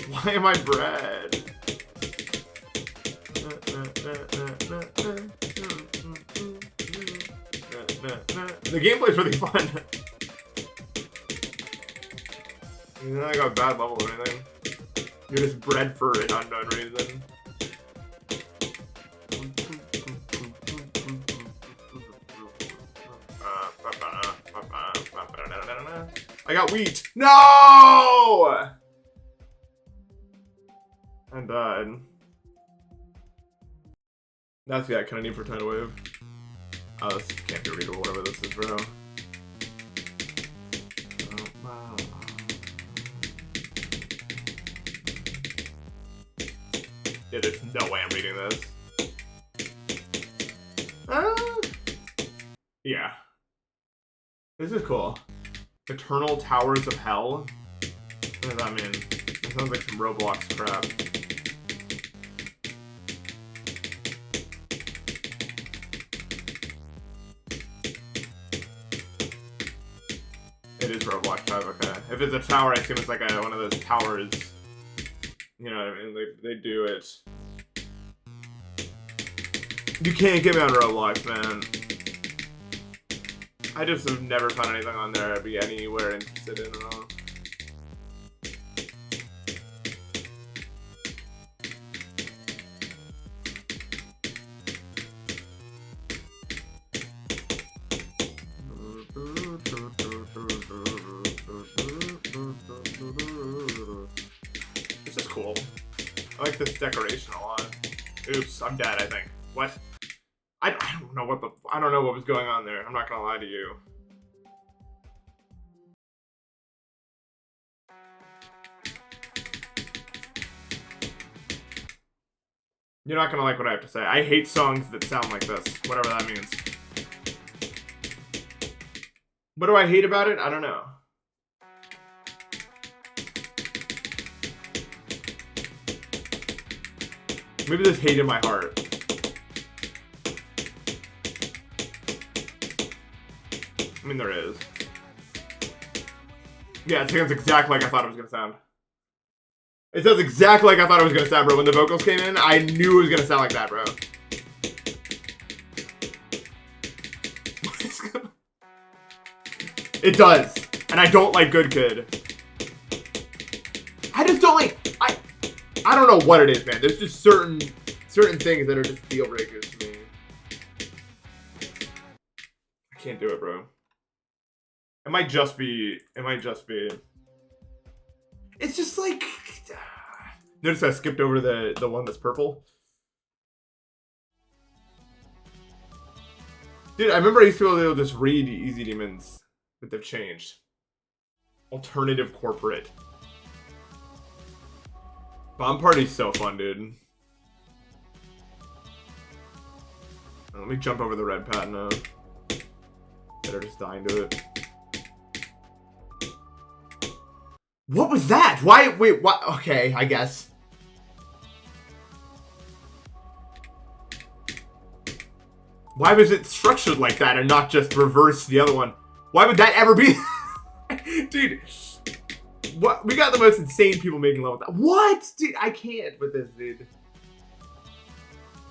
Why am I bread? The gameplay's really fun. You know, I got a bad level or anything. You're just bred for an unknown reason. I got wheat. No! I'm done. That's the I kind of need for tidal wave. Oh, this can't be readable, whatever this is, bro. Yeah, there's no way I'm reading this. Yeah. This is cool. Eternal Towers of Hell? What does that mean? It sounds like some Roblox crap. It is Roblox 5, okay. If it's a tower, I assume it's like one of those towers. You know what I mean? They do it. You can't get me on Roblox, man. I just have never found anything on there I'd be anywhere interested in at all. This is cool. I like this decoration a lot. Oops, I'm dead, I think. What? I don't know what was going on there. I'm not gonna lie to you. You're not gonna like what I have to say. I hate songs that sound like this, whatever that means. What do I hate about it? I don't know. Maybe there's hate in my heart. I mean, there is. Yeah, it sounds exactly like I thought it was gonna sound. It sounds exactly like I thought it was gonna sound, bro. When the vocals came in, I knew it was gonna sound like that, bro. It does. And I don't like Good Kid. I just don't like... I don't know what it is, man. There's just certain things that are just deal breakers to me. I can't do it, bro. It might just be... It's just like... Notice I skipped over the one that's purple. Dude, I remember I used to be able to just read Easy Demons, but they've changed. Alternative corporate. Bomb Party's so fun, dude. Let me jump over the red pad now. Better just die into it. What was that? Why? Wait, what? Okay, I guess. Why was it structured like that and not just reverse the other one? Why would that ever be? Dude, what? We got the most insane people making love with that. What? Dude, I can't with this, dude.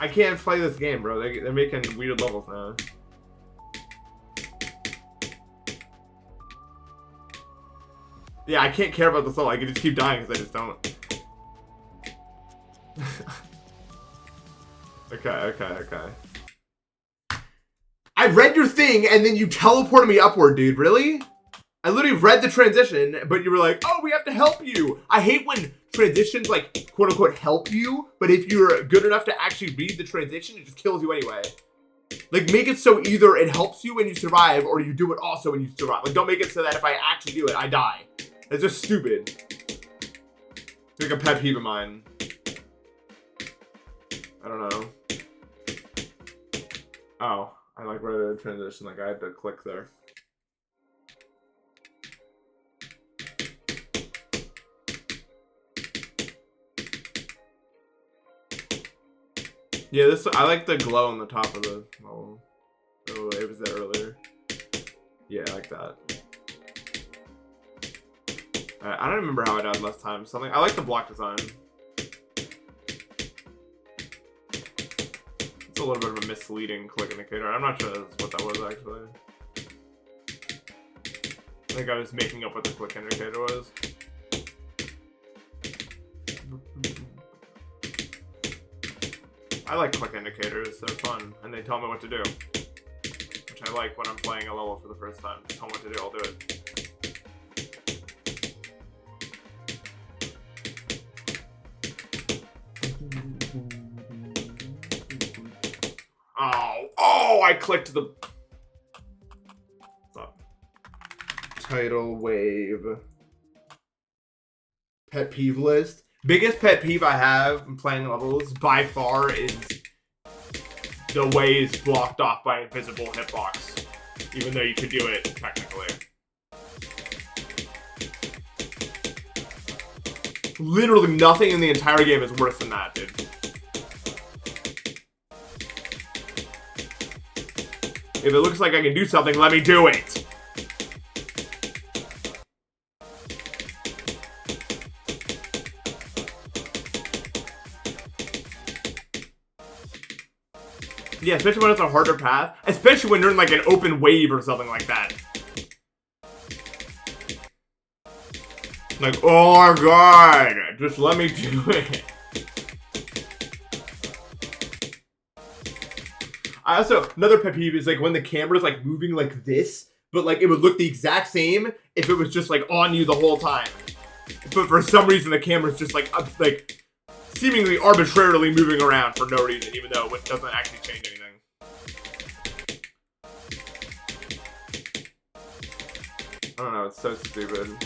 I can't play this game, bro. They're making weird levels now. Yeah, I can't care about this level. I can just keep dying because I just don't. Okay. I read your thing and then you teleported me upward, dude. Really? I literally read the transition, but you were like, oh, we have to help you. I hate when transitions, like, quote unquote, help you, but if you're good enough to actually read the transition, it just kills you anyway. Like, make it so either it helps you when you survive, or you do it also when you survive. Like, don't make it so that if I actually do it, I die. It's just stupid. It's like a pet peeve of mine. I don't know. Oh, I like read the transition, like I had to click there. Yeah, this, I like the glow on the top of the, oh, it was there earlier. Yeah, I like that. I don't remember how I died last time. Something, I like the block design. It's a little bit of a misleading click indicator. I'm not sure what that was actually. I think I was making up what the click indicator was. I like click indicators, they're fun, and they tell me what to do. Which I like when I'm playing a level for the first time. Just tell me what to do, I'll do it. Oh, I clicked the... What's up? Tidal wave. Pet peeve list. Biggest pet peeve I have in playing levels, by far, is the way it's blocked off by invisible hitbox. Even though you could do it, technically. Literally nothing in the entire game is worse than that, dude. If it looks like I can do something, let me do it! Yeah, especially when it's a harder path. Especially when you're in like an open wave or something like that. Like, oh my god, just let me do it. I also, another pet peeve is like when the camera's like moving like this, but like it would look the exact same if it was just like on you the whole time. But for some reason the camera's just like seemingly arbitrarily moving around for no reason, even though it doesn't actually change anything. I don't know, it's so stupid.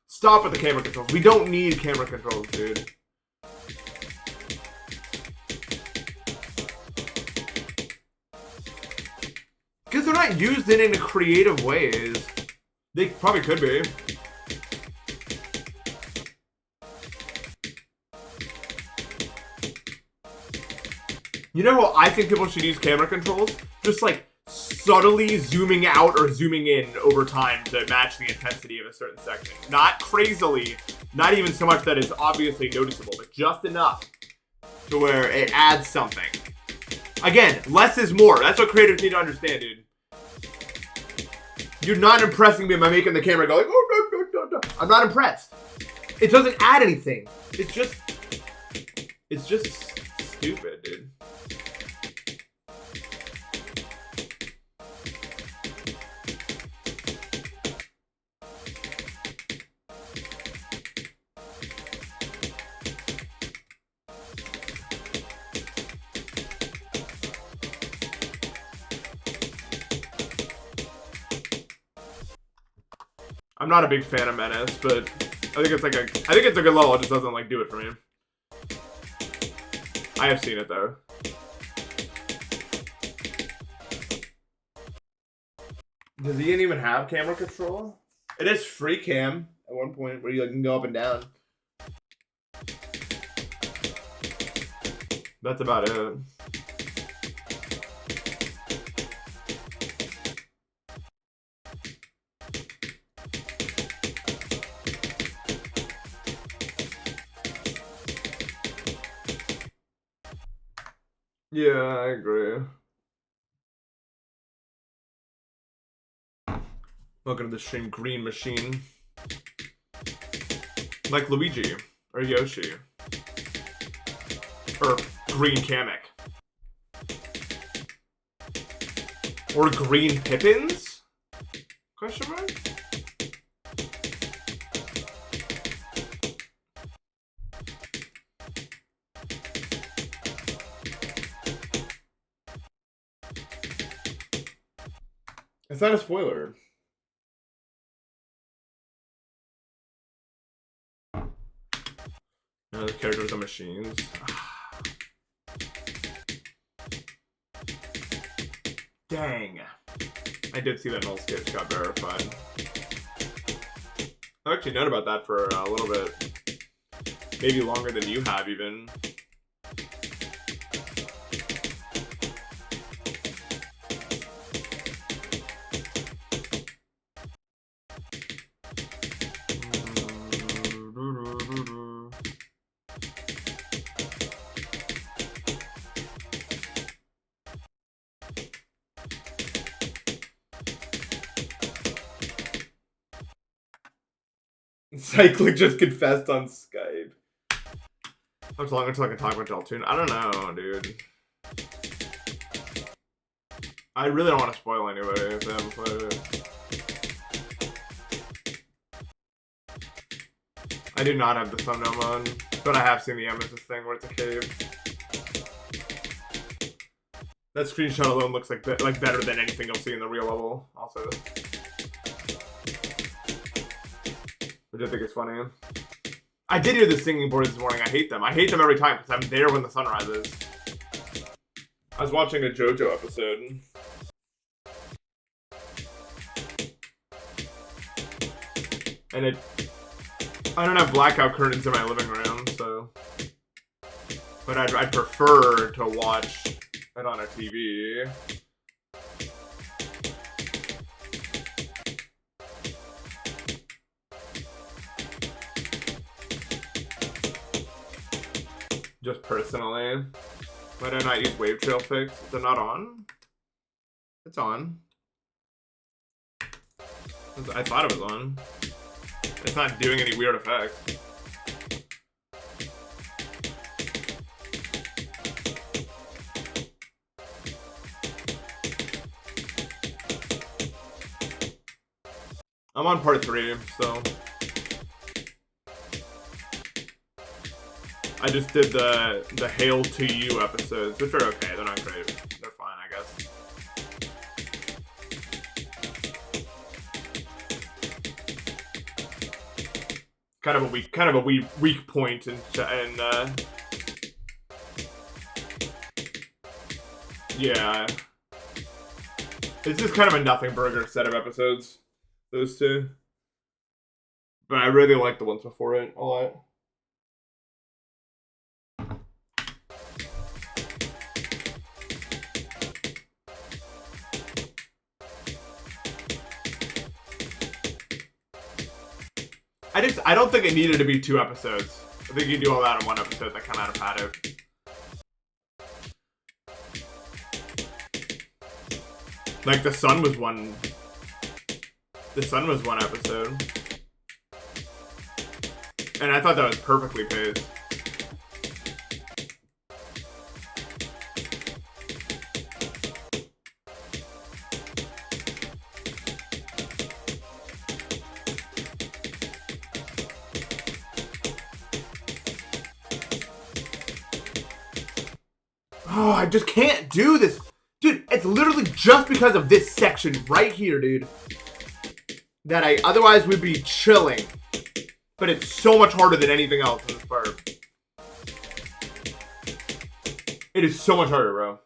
Stop with the camera controls. We don't need camera controls, dude. Because they're not used in any creative ways. They probably could be. You know how I think people should use camera controls? Just like subtly zooming out or zooming in over time to match the intensity of a certain section. Not crazily, not even so much that it's obviously noticeable, but just enough to where it adds something. Again, less is more. That's what creators need to understand, dude. You're not impressing me by making the camera go like, oh, no, no, no, no. I'm not impressed. It doesn't add anything. It's just stupid, dude. I'm not a big fan of Menace, but I think it's a good level. It just doesn't like do it for me. I have seen it though. Does he even have camera control? It is free cam at one point where you can go up and down. That's about it. Yeah, I agree. Welcome to the stream, Green Machine. Like Luigi, or Yoshi. Or Green Kamek. Or Green Pippins? Question mark? It's not a spoiler. No, the characters are machines. Dang. I did see that Null sketch got verified. I've actually known about that for a little bit. Maybe longer than you have, even. Cyclic just confessed on Skype. How much longer until I can talk about Deltoon? I don't know, dude. I really don't want to spoil anybody if they haven't played it. I do not have the thumbnail mode, but I have seen the Emesis thing where it's a cave. That screenshot alone looks like better than anything you'll see in the real level, also. Which I think is funny. I did hear the singing board this morning. I hate them. I hate them every time because I'm there when the sun rises. I was watching a JoJo episode. And I don't have blackout curtains in my living room, so. But I'd prefer to watch it on a TV. Just personally. Why did I not use Wave Trail Fix? Is it not on? It's on. I thought it was on. It's not doing any weird effects. I'm on part 3, so. I just did the Hail to You episodes, which are okay. They're not great. They're fine, I guess. Kind of a weak point in yeah. It's just kind of a nothing burger set of episodes, those two. But I really like the ones before it a lot. I don't think it needed to be 2 episodes. I think you do all that in 1 episode that come out of Paddock. Like the sun was one episode. And I thought that was perfectly paced. Oh, I just can't do this. Dude, it's literally just because of this section right here, dude, that I otherwise would be chilling. But it's so much harder than anything else in this part. It is so much harder, bro.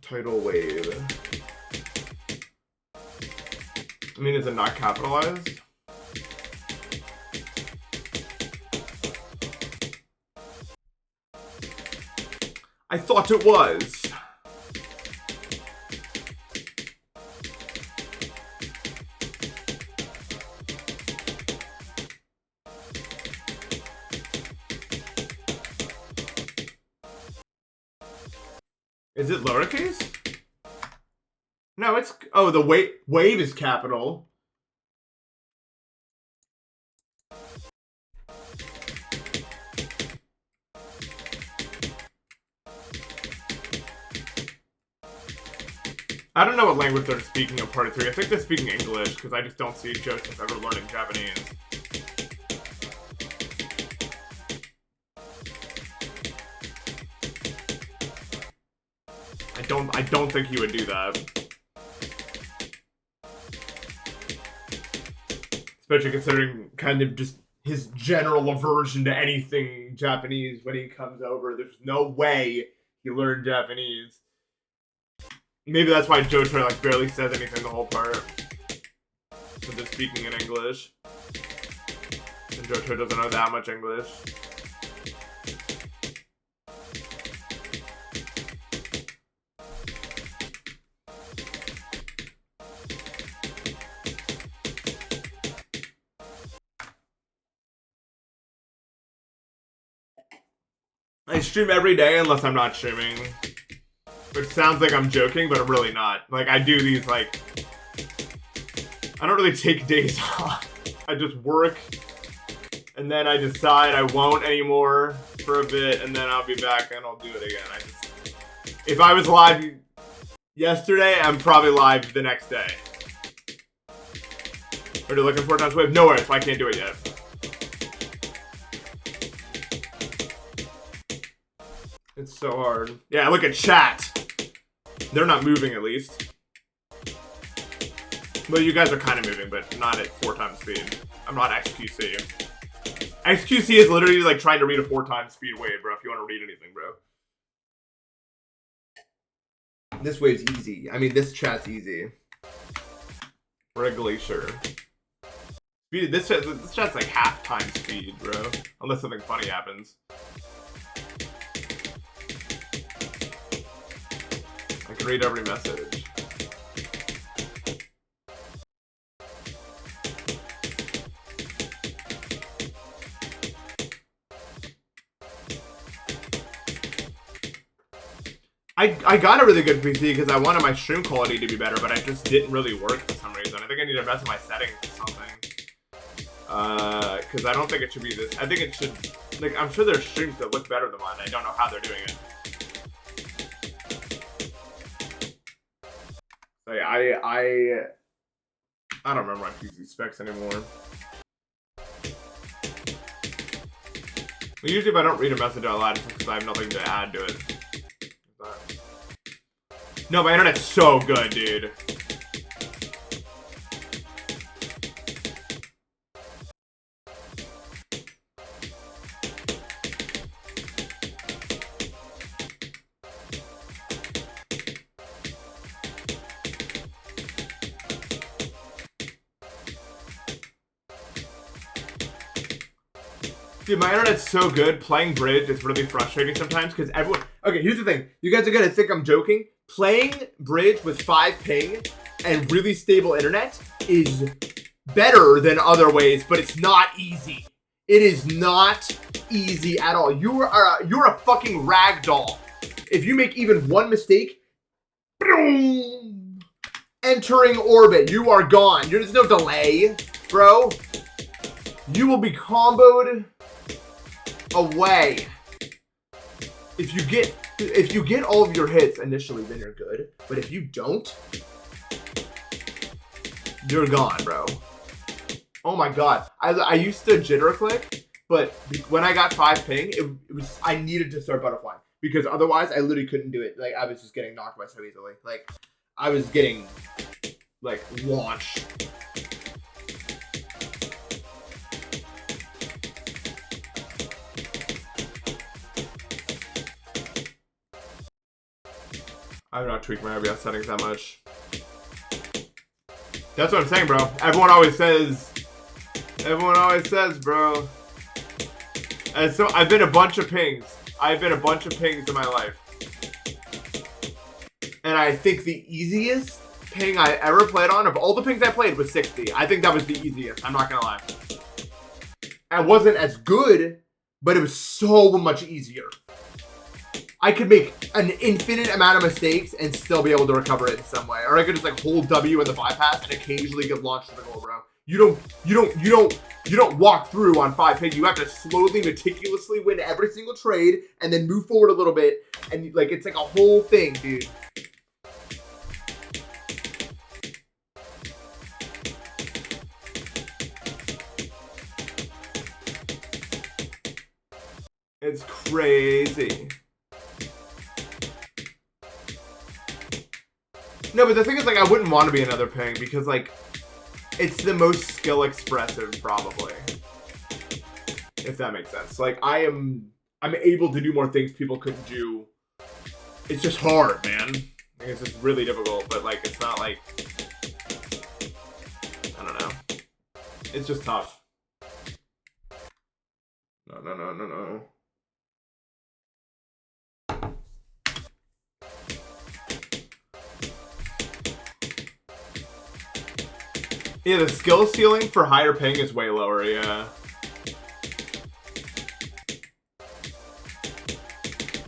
Tidal wave. I mean, is it not capitalized? I thought it was. Is it lowercase? No, it's... Oh, the wave is capital. I don't know what language they're speaking in part 3. I think they're speaking English, because I just don't see Joseph ever learning Japanese. I don't think he would do that. Especially considering kind of just his general aversion to anything Japanese when he comes over. There's no way he learned Japanese. Maybe that's why JoJo like barely says anything the whole part. So just speaking in English. And JoJo doesn't know that much English. I stream every day unless I'm not streaming. Which sounds like I'm joking, but I'm really not. Like, I do these, like... I don't really take days off. I just work, and then I decide I won't anymore for a bit, and then I'll be back and I'll do it again. If I was live yesterday, I'm probably live the next day. Are you looking for a wave? No worries, I can't do it yet. It's so hard. Yeah, look at chat. They're not moving, at least. Well, you guys are kind of moving, but not at 4 times speed. I'm not XQC. XQC is literally like trying to read a 4 times speed wave, bro, if you want to read anything, bro. This wave's easy. I mean, this chat's easy. We're a glacier. Speed, this chat's like half time speed, bro. Unless something funny happens. I can read every message. I got a really good PC because I wanted my stream quality to be better, but it just didn't really work for some reason. I think I need to mess with my settings or something. Because I don't think it should be this. I think it should... Like, I'm sure there's streams that look better than mine. I don't know how they're doing it. So yeah, I don't remember my PC specs anymore. But usually if I don't read a message out loud, it's because I have nothing to add to it. No, my internet's so good, dude. Dude, my internet's so good, playing Bridge is really frustrating sometimes because everyone... Okay, here's the thing. You guys are gonna think I'm joking. Playing Bridge with 5 ping and really stable internet is better than other ways, but it's not easy. It is not easy at all. You're a fucking ragdoll. If you make even one mistake, boom, entering orbit, you are gone. There's no delay, bro. You will be comboed away. If you get all of your hits initially, then you're good. But if you don't, you're gone, bro. Oh my god. I used to jitter click, but when I got 5 ping, it was I needed to start butterflying because otherwise I literally couldn't do it. Like I was just getting knocked by so easily. Like I was getting like launch. I'm not tweaking my OBS settings that much. That's what I'm saying, bro. Everyone always says, bro. And so I've been a bunch of pings. I've been a bunch of pings in my life. And I think the easiest ping I ever played on, of all the pings I played, was 60. I think that was the easiest. I'm not gonna lie. It wasn't as good, but it was so much easier. I could make an infinite amount of mistakes and still be able to recover it in some way. Or I could just like hold W in the bypass and occasionally get launched to the goal, bro. You don't walk through on 5 ping. You have to slowly, meticulously win every single trade and then move forward a little bit. And like it's like a whole thing, dude. It's crazy. No, but the thing is, like, I wouldn't want to be another ping because, like, it's the most skill expressive, probably. If that makes sense. Like, I'm able to do more things people couldn't do. It's just hard, man. Like, it's just really difficult, but, like, it's not like, I don't know. It's just tough. No. Yeah, the skill ceiling for higher ping is way lower, yeah.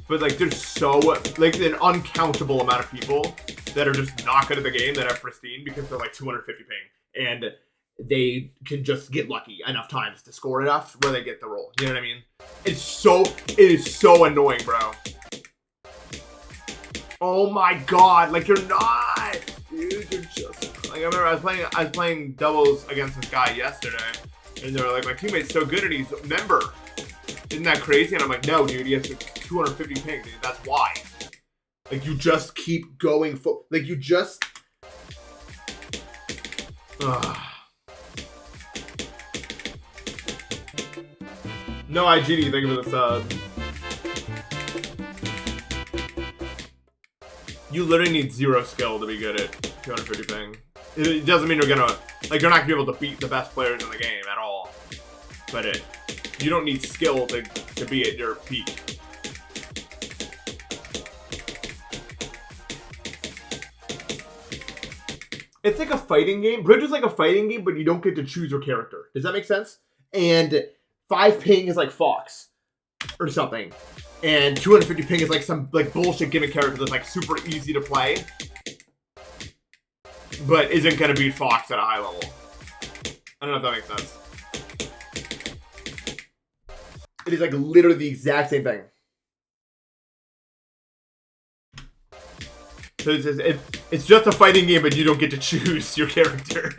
But, like, there's so, like, an uncountable amount of people that are just not good at the game that have pristine because they're, like, 250 ping. And they can just get lucky enough times to score enough where they get the roll. You know what I mean? It is so annoying, bro. Oh my god, like, you're not! Dude, you're just... Like, I remember I was playing doubles against this guy yesterday, and they were like, my teammate's so good and he's a member. Isn't that crazy? And I'm like, no, dude, he has like 250 ping, dude. That's why. Like, you just keep going for... Like, you just... No IGD, thank you for the sub. You literally need 0 skill to be good at 250 ping. It doesn't mean you're gonna... Like, you're not gonna be able to beat the best players in the game at all. But you don't need skill to be at your peak. It's like a fighting game. Bridge is like a fighting game, but you don't get to choose your character. Does that make sense? And 5 ping is like Fox or something. And 250 ping is like some like bullshit gimmick character that's like super easy to play, but isn't gonna beat Fox at a high level. I don't know if that makes sense. It is like literally the exact same thing. So it's just a fighting game, but you don't get to choose your character.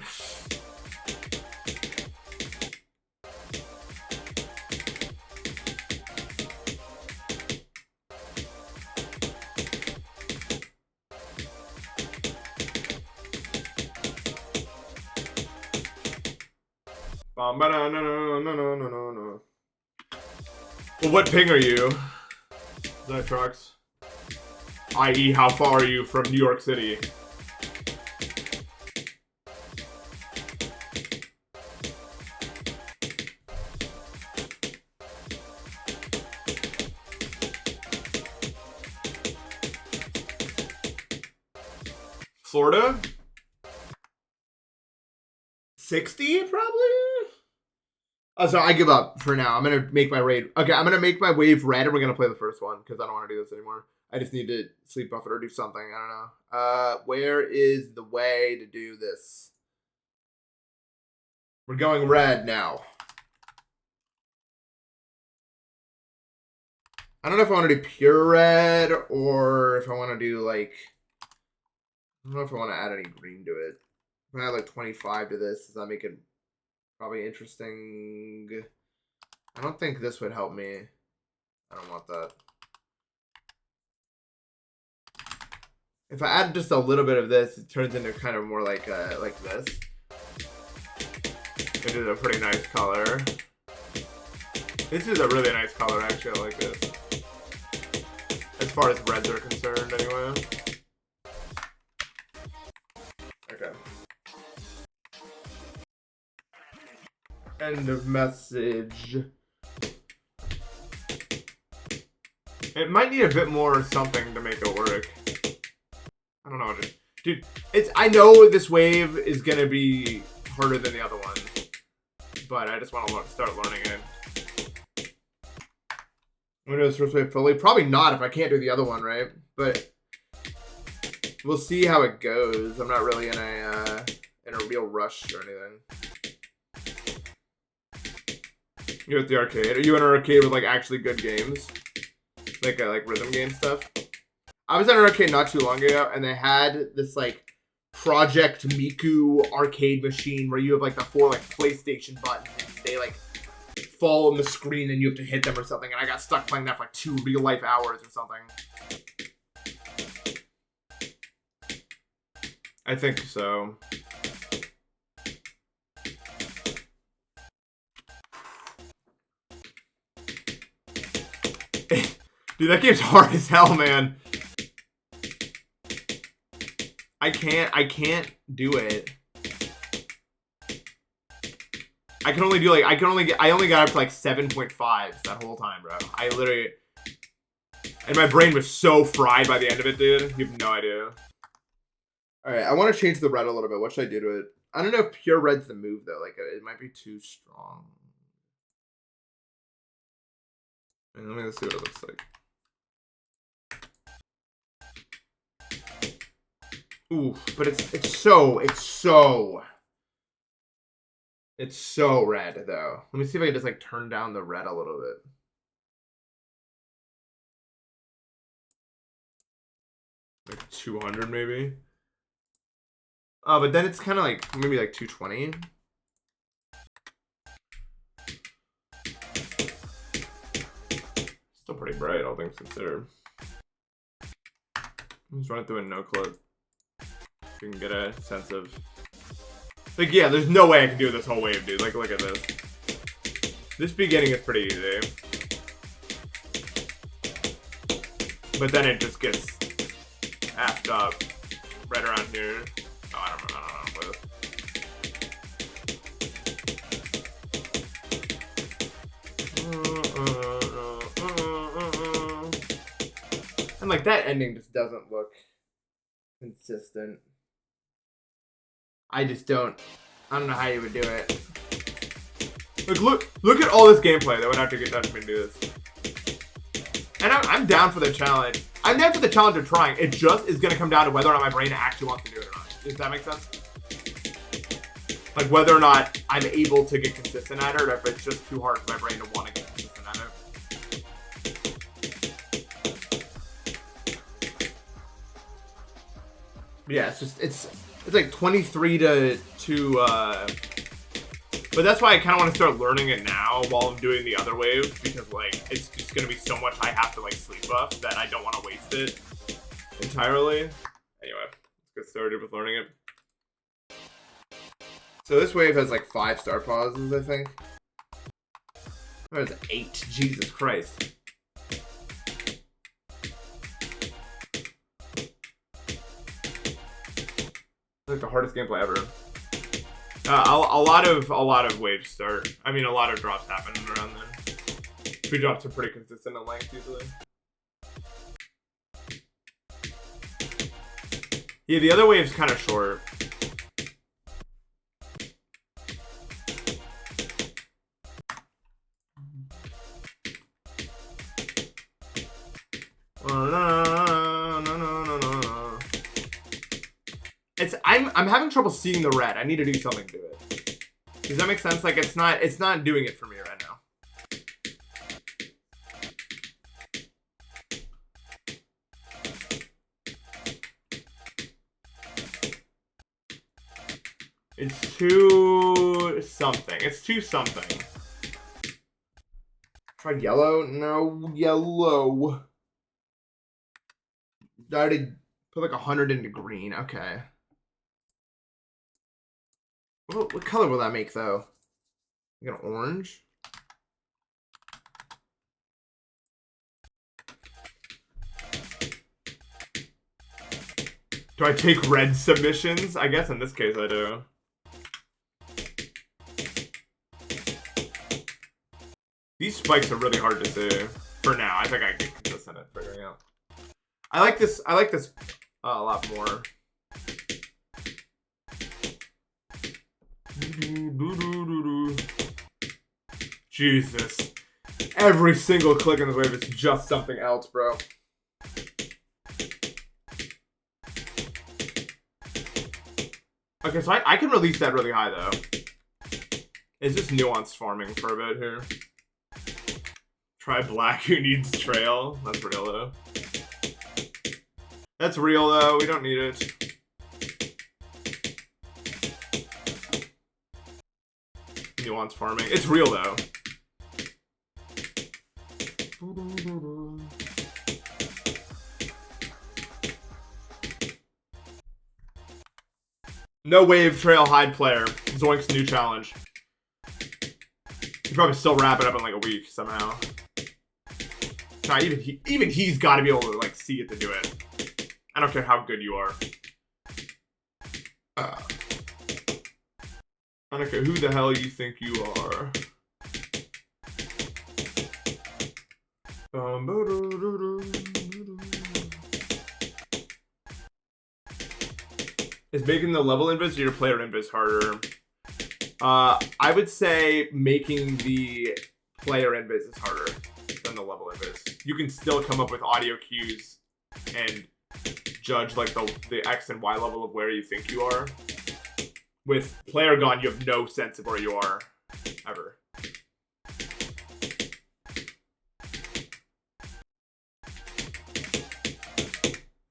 No. Well, what ping are you? Trucks. I.e., how far are you from New York City? Florida? 60, probably? Oh, so I give up for now. I'm going to make my raid. Okay, I'm going to make my wave red, and we're going to play the first one, because I don't want to do this anymore. I just need to sleep buff it or do something. I don't know. Where is the way to do this? We're going red now. I don't know if I want to do pure red, or if I want to do, like... I don't know if I want to add any green to it. If I add, like, 25 to this, does that make it probably interesting? I don't think this would help me. I don't want that. If I add just a little bit of this, it turns into kind of more like this. It is a pretty nice color. This is a really nice color, actually. I like this. As far as reds are concerned, anyway. Okay. End of message. It might need a bit more something to make it work. I don't know. Dude, I know this wave is gonna be harder than the other one, but I just want to start learning it. I'm gonna do this first wave fully. Probably not if I can't do the other one, right? But we'll see how it goes. I'm not really in a real rush or anything. You're at the arcade. Are you in an arcade with like actually good games, like rhythm game stuff? I was at an arcade not too long ago, and they had this like Project Miku arcade machine where you have like the 4 like PlayStation buttons, and they like fall on the screen, and you have to hit them or something. And I got stuck playing that for like 2 real life hours or something. I think so. Dude, that game's hard as hell, man. I can't do it. I only got up to like 7.5 that whole time, bro. I literally, and my brain was so fried by the end of it, dude. You have no idea. All right, I want to change the red a little bit. What should I do to it? I don't know if pure red's the move though. Like it might be too strong. Let me see what it looks like. Ooh, but it's so red though. Let me see if I can just like turn down the red a little bit. Like 200 maybe. Oh, but then it's kind of like maybe like 220. Still pretty bright, all things considered. Let's run it through a no clip. You can get a sense of, like, yeah, there's no way I can do this whole wave, dude. Like, look at this. This beginning is pretty easy, but then it just gets effed up right around here. Oh, I don't know. And like that ending just doesn't look consistent. I don't know how you would do it. Look at all this gameplay that would have to get done for me to do this. And I'm down for the challenge. I'm down for the challenge of trying. It just is gonna come down to whether or not my brain actually wants to do it or not. Does that make sense? Like whether or not I'm able to get consistent at it, or if it's just too hard for my brain to want to get consistent at it. Yeah, it's like 23 to but that's why I kind of want to start learning it now while I'm doing the other wave, because like it's just gonna be so much I have to like sleep up that I don't want to waste it entirely. Anyway, let's get started with learning it. So this wave has like 5 star pauses, I think. Or is it 8? Jesus Christ. Like the hardest gameplay ever. A lot of waves start. I mean, a lot of drops happen around then. 2 drops are pretty consistent in length usually. Yeah, the other wave's kind of short. I'm having trouble seeing the red. I need to do something to it. Does that make sense? Like it's not doing it for me right now. It's too something. It's too something. Try yellow? No, yellow. I already Put like 100 into green. Okay. What color will that make though? You got an orange? Do I take red submissions? I guess in this case I do. These spikes are really hard to see. For now, I think I get consistent at figuring out. I like this a lot more. Jesus. Every single click in this wave is just something else, bro. Okay, so I can release that really high, though. It's just nuanced farming for a bit here. Try black who needs trail. That's real, though. That's real, though. We don't need it. Nuanced farming. It's real, though. No wave trail hide player. Zoink's new challenge. You probably still wrap it up in like a week somehow. Nah, even he's got to be able to like see it to do it. I don't care how good you are. I don't care who the hell you think you are. Is making the level invis or your player invis harder? I would say making the player invis is harder than the level invis. You can still come up with audio cues and judge like the X and Y level of where you think you are. With player gone, you have no sense of where you are, ever.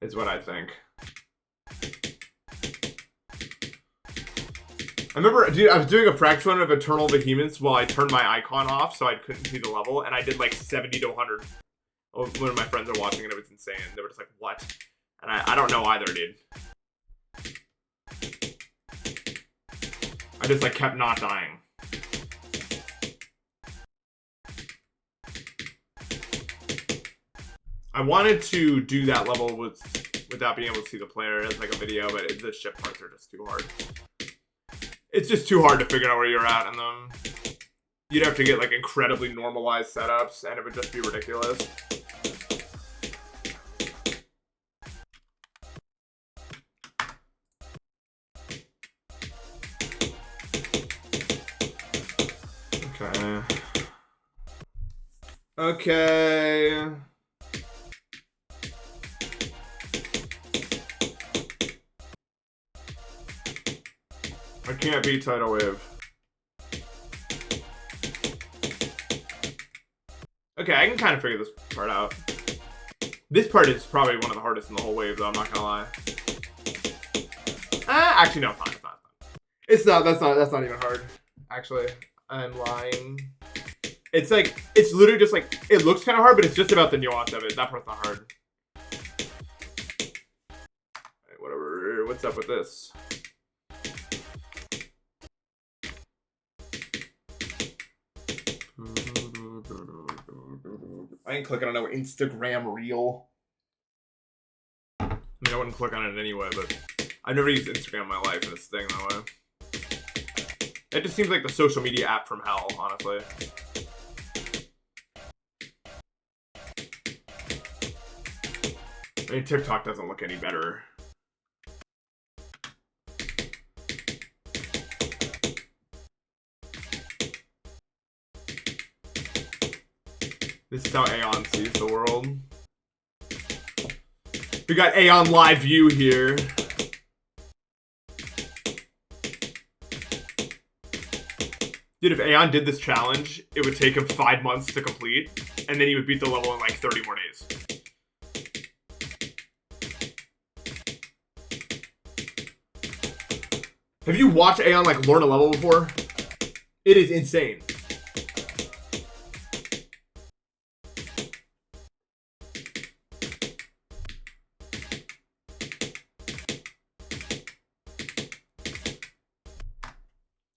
Is what I think. I remember, dude, I was doing a practice run of Eternal Behemoths while I turned my icon off so I couldn't see the level, and I did like 70 to 100. One of my friends were watching and it was insane. They were just like, what? And I don't know either, dude. I just like kept not dying. I wanted to do that level without being able to see the player as like a video, but the ship parts are just too hard. It's just too hard to figure out where you're at in them. You'd have to get like incredibly normalized setups and it would just be ridiculous. Okay. Okay. I can't beat Tidal Wave. Okay, I can kind of figure this part out. This part is probably one of the hardest in the whole wave, though, I'm not gonna lie. Actually, no, fine, fine. It's not, that's not even hard. Actually, I'm lying. It's like, it's literally just like, it looks kind of hard, but it's just about the nuance of it. That part's not hard. Right, whatever, what's up with this? I ain't clicking on no Instagram reel. I mean, I wouldn't click on it anyway, but I've never used Instagram in my life, and it's staying that way. It just seems like the social media app from hell, honestly. I mean, TikTok doesn't look any better. This is how Aeon sees the world. We got Aeon live view here. Dude, if Aeon did this challenge, it would take him 5 months to complete, and then he would beat the level in like 30 more days. Have you watched Aeon like learn a level before? It is insane.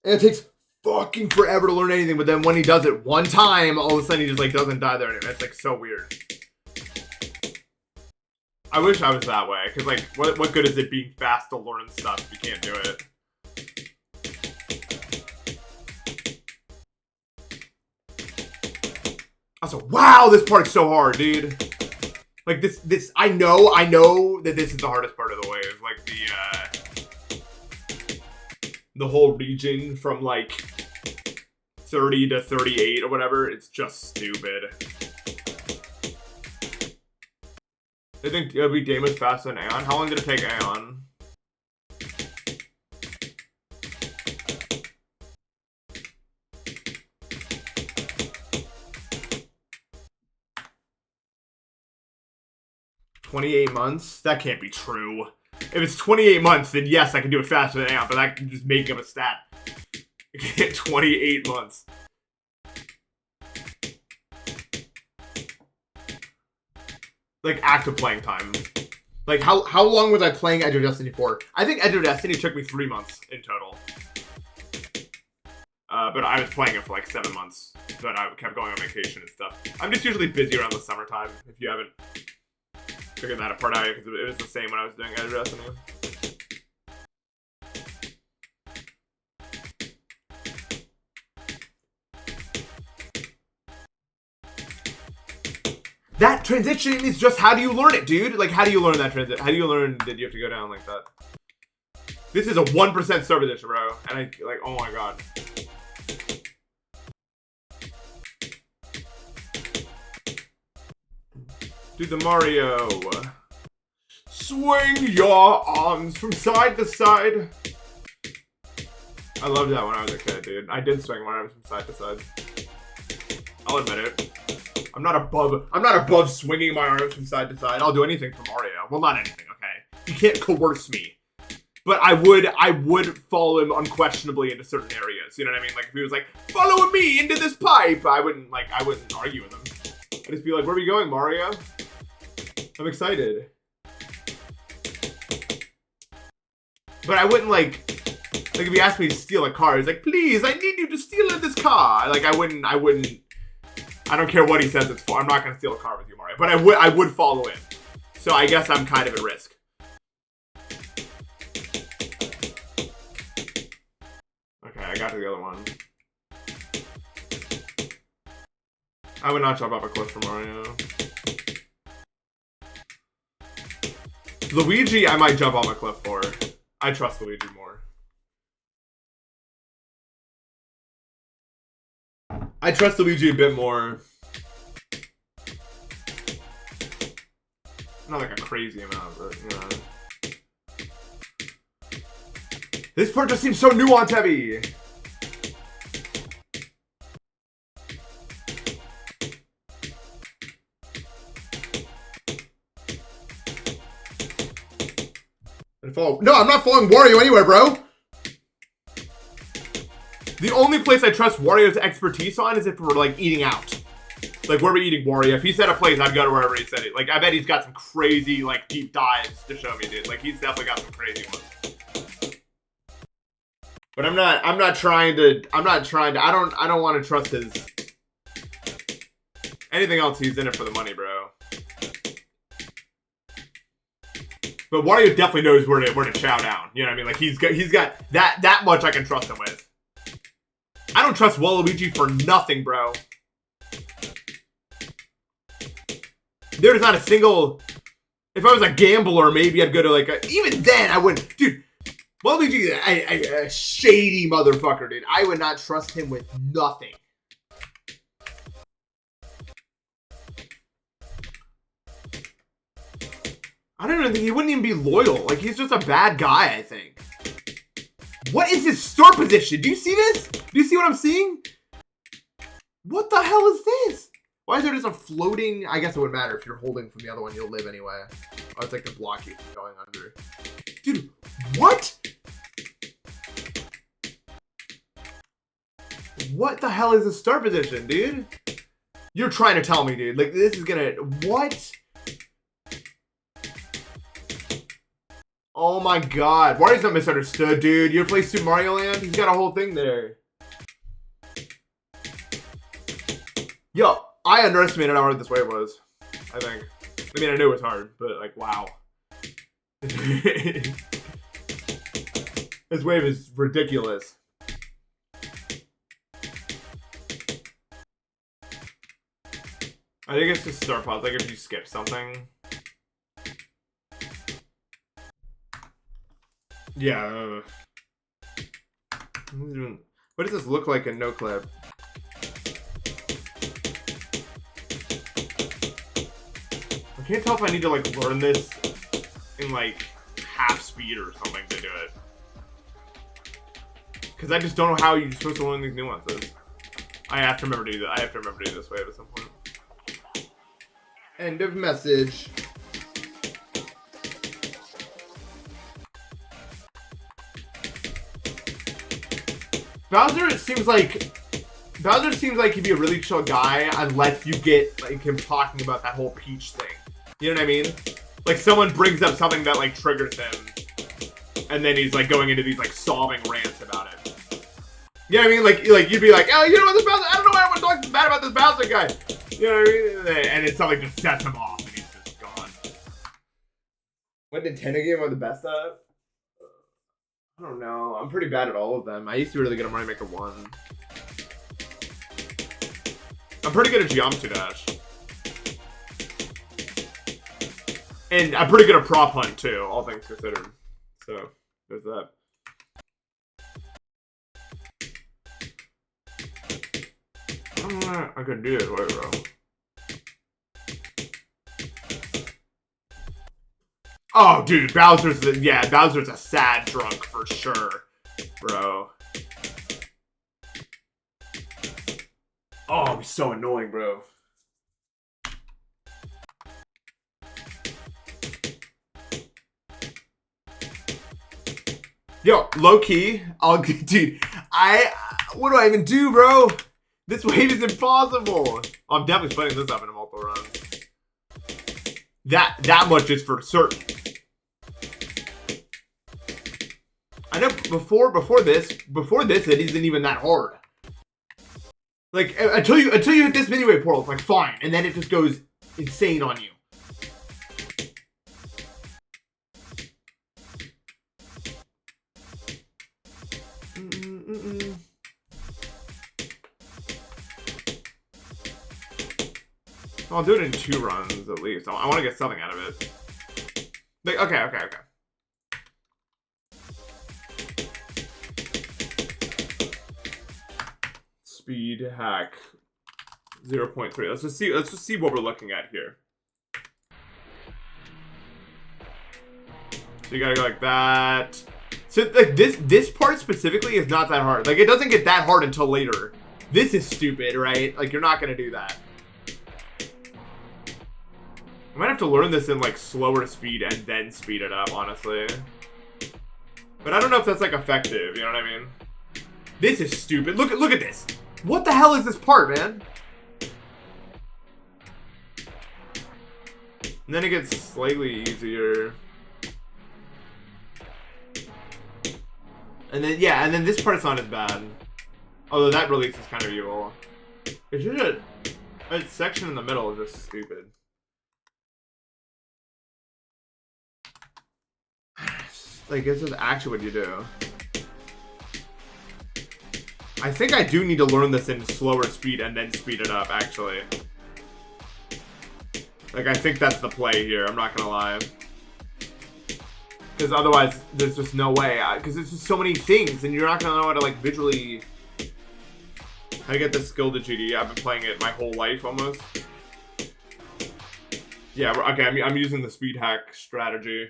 And it takes fucking forever to learn anything, but then when he does it one time, all of a sudden he just like doesn't die there anymore. It's like so weird. I wish I was that way, because like, what good is it being fast to learn stuff if you can't do it? Also, wow, this part's so hard, dude. Like this, I know that this is the hardest part of the wave. Like the whole region from like 30 to 38 or whatever. It's just stupid. I think it'll be Damon's faster than Aeon. How long did it take Aeon? $28 months? That can't be true. If it's 28 months, then yes, I can do it faster than Aeon, but I can just make up a stat. 28 months. Like, active playing time. Like, how long was I playing Edge of Destiny for? I think Edge of Destiny took me 3 months in total. But I was playing it for like 7 months. But I kept going on vacation and stuff. I'm just usually busy around the summertime, if you haven't figured that apart out, because it was the same when I was doing Edge of Destiny. That transition is just, how do you learn it, dude? Like, how do you learn that transition? How do you learn that you have to go down like that? This is a 1% star position, bro. And I, like, oh my god. Do the Mario. Swing your arms from side to side. I loved that when I was a kid, dude. I did swing my arms from side to side. I'll admit it. I'm not above swinging my arms from side to side. I'll do anything for Mario. Well, not anything, okay? You can't coerce me. But I would follow him unquestionably into certain areas. You know what I mean? Like, if he was like, follow me into this pipe, I wouldn't argue with him. I'd just be like, where are we going, Mario? I'm excited. But I wouldn't like if he asked me to steal a car, he's like, please, I need you to steal this car. Like, I don't care what he says it's for. I'm not gonna steal a car with you, Mario. But I would follow him. So I guess I'm kind of at risk. Okay, I got to the other one. I would not jump off a cliff for Mario. Luigi, I might jump off a cliff for. I trust Luigi more. I trust Luigi a bit more. Not like a crazy amount, but, you know. This part just seems so nuance heavy. No, I'm not following Wario anywhere, bro. The only place I trust Wario's expertise on is if we're, like, eating out. Like, where we're eating Wario. If he said a place, I'd go to wherever he said it. Like, I bet he's got some crazy, like, deep dives to show me, dude. Like, he's definitely got some crazy ones. But I'm not trying to, I don't want to trust his, anything else, he's in it for the money, bro. But Wario definitely knows where to chow down. You know what I mean? Like, he's got that much I can trust him with. I don't trust Waluigi for nothing, bro. There's not a single... If I was a gambler, maybe I'd go to like a... Even then, I wouldn't... Dude, Waluigi is a shady motherfucker, dude. I would not trust him with nothing. I don't even think he wouldn't even be loyal. Like, he's just a bad guy, I think. What is his start position? Do you see this? Do you see what I'm seeing? What the hell is this? Why is there just a floating... I guess it wouldn't matter. If you're holding from the other one, you'll live anyway. Oh, it's like to block you from going under. Dude, what? What the hell is the start position, dude? You're trying to tell me, dude. Like, this is gonna... What? Oh my god. Mario's not misunderstood, dude. You ever play Super Mario Land? He's got a whole thing there. Yo, I underestimated how hard this wave was. I think. I mean, I knew it was hard, but like, wow. This wave is ridiculous. I think it's just start pause, like if you skip something. Yeah. What does this look like in no clip? I can't tell if I need to like learn this in like half speed or something to do it. Because I just don't know how you're supposed to learn these nuances. I have to remember to do that. I have to remember to do this wave at some point. End of message. Bowser seems like he'd be a really chill guy unless you get like him talking about that whole Peach thing. You know what I mean? Like someone brings up something that like triggers him, and then he's like going into these like sobbing rants about it. You know what I mean? Like you'd be like, oh, you know what, this Bowser? I don't know why everyone talks bad about this Bowser guy. You know what I mean? And it's something just sets him off, and he's just gone. What Nintendo game are the best at? I don't know. I'm pretty bad at all of them. I used to be really good at Mario Maker 1. I'm pretty good at Geometry Dash. And I'm pretty good at Prop Hunt, too, all things considered. So, there's that. I don't know I could do this way, bro. Oh, dude, Bowser's a sad drunk for sure, bro. Oh, he's so annoying, bro. Yo, low key, dude, what do I even do, bro? This wave is impossible. Oh, I'm definitely splitting this up into multiple runs. That much is for certain. I know before this it isn't even that hard. Like until you hit this mini wave portal, it's like fine, and then it just goes insane on you. I'll do it in 2 runs at least. I want to get something out of it. Like, okay. Speed hack 0.3. Let's just see what we're looking at here. So you gotta go like that. So like this part specifically is not that hard. Like it doesn't get that hard until later. This is stupid, right? Like you're not gonna do that. I might have to learn this in like slower speed and then speed it up, honestly. But I don't know if that's like effective, you know what I mean? This is stupid. Look at this. What the hell is this part, man? And then it gets slightly easier. And then this part's not as bad. Although that release is kind of evil. It's just a section in the middle is just stupid. Like, this is actually what you do. I think I do need to learn this in slower speed and then speed it up, actually. Like, I think that's the play here, I'm not gonna lie. Because otherwise, there's just no way. Because there's just so many things, and you're not gonna know how to, like, visually... How to get this skill to GD. I've been playing it my whole life, almost. Yeah, okay, I'm using the speed hack strategy.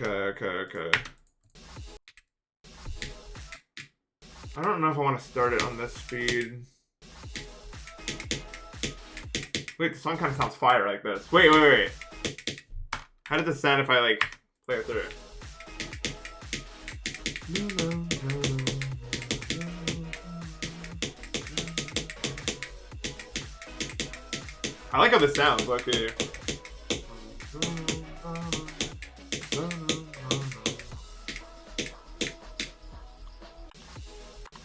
Okay. I don't know if I want to start it on this speed. Wait, the song kind of sounds fire like this. Wait. How does this sound if I, like, play it through? I like how this sounds. Okay.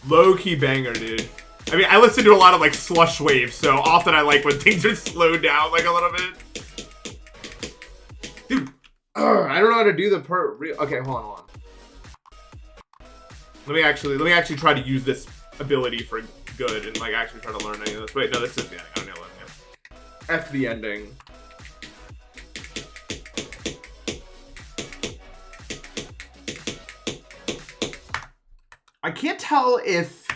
Low-key banger, dude. I mean, I listen to a lot of, like, slush waves, so often I like when things are slowed down, like, a little bit. Dude, I don't know how to do the okay, hold on. Let me actually try to use this ability for good and, like, actually try to learn any of this. Wait, no, this is the ending. I don't know what F the ending. I can't tell if...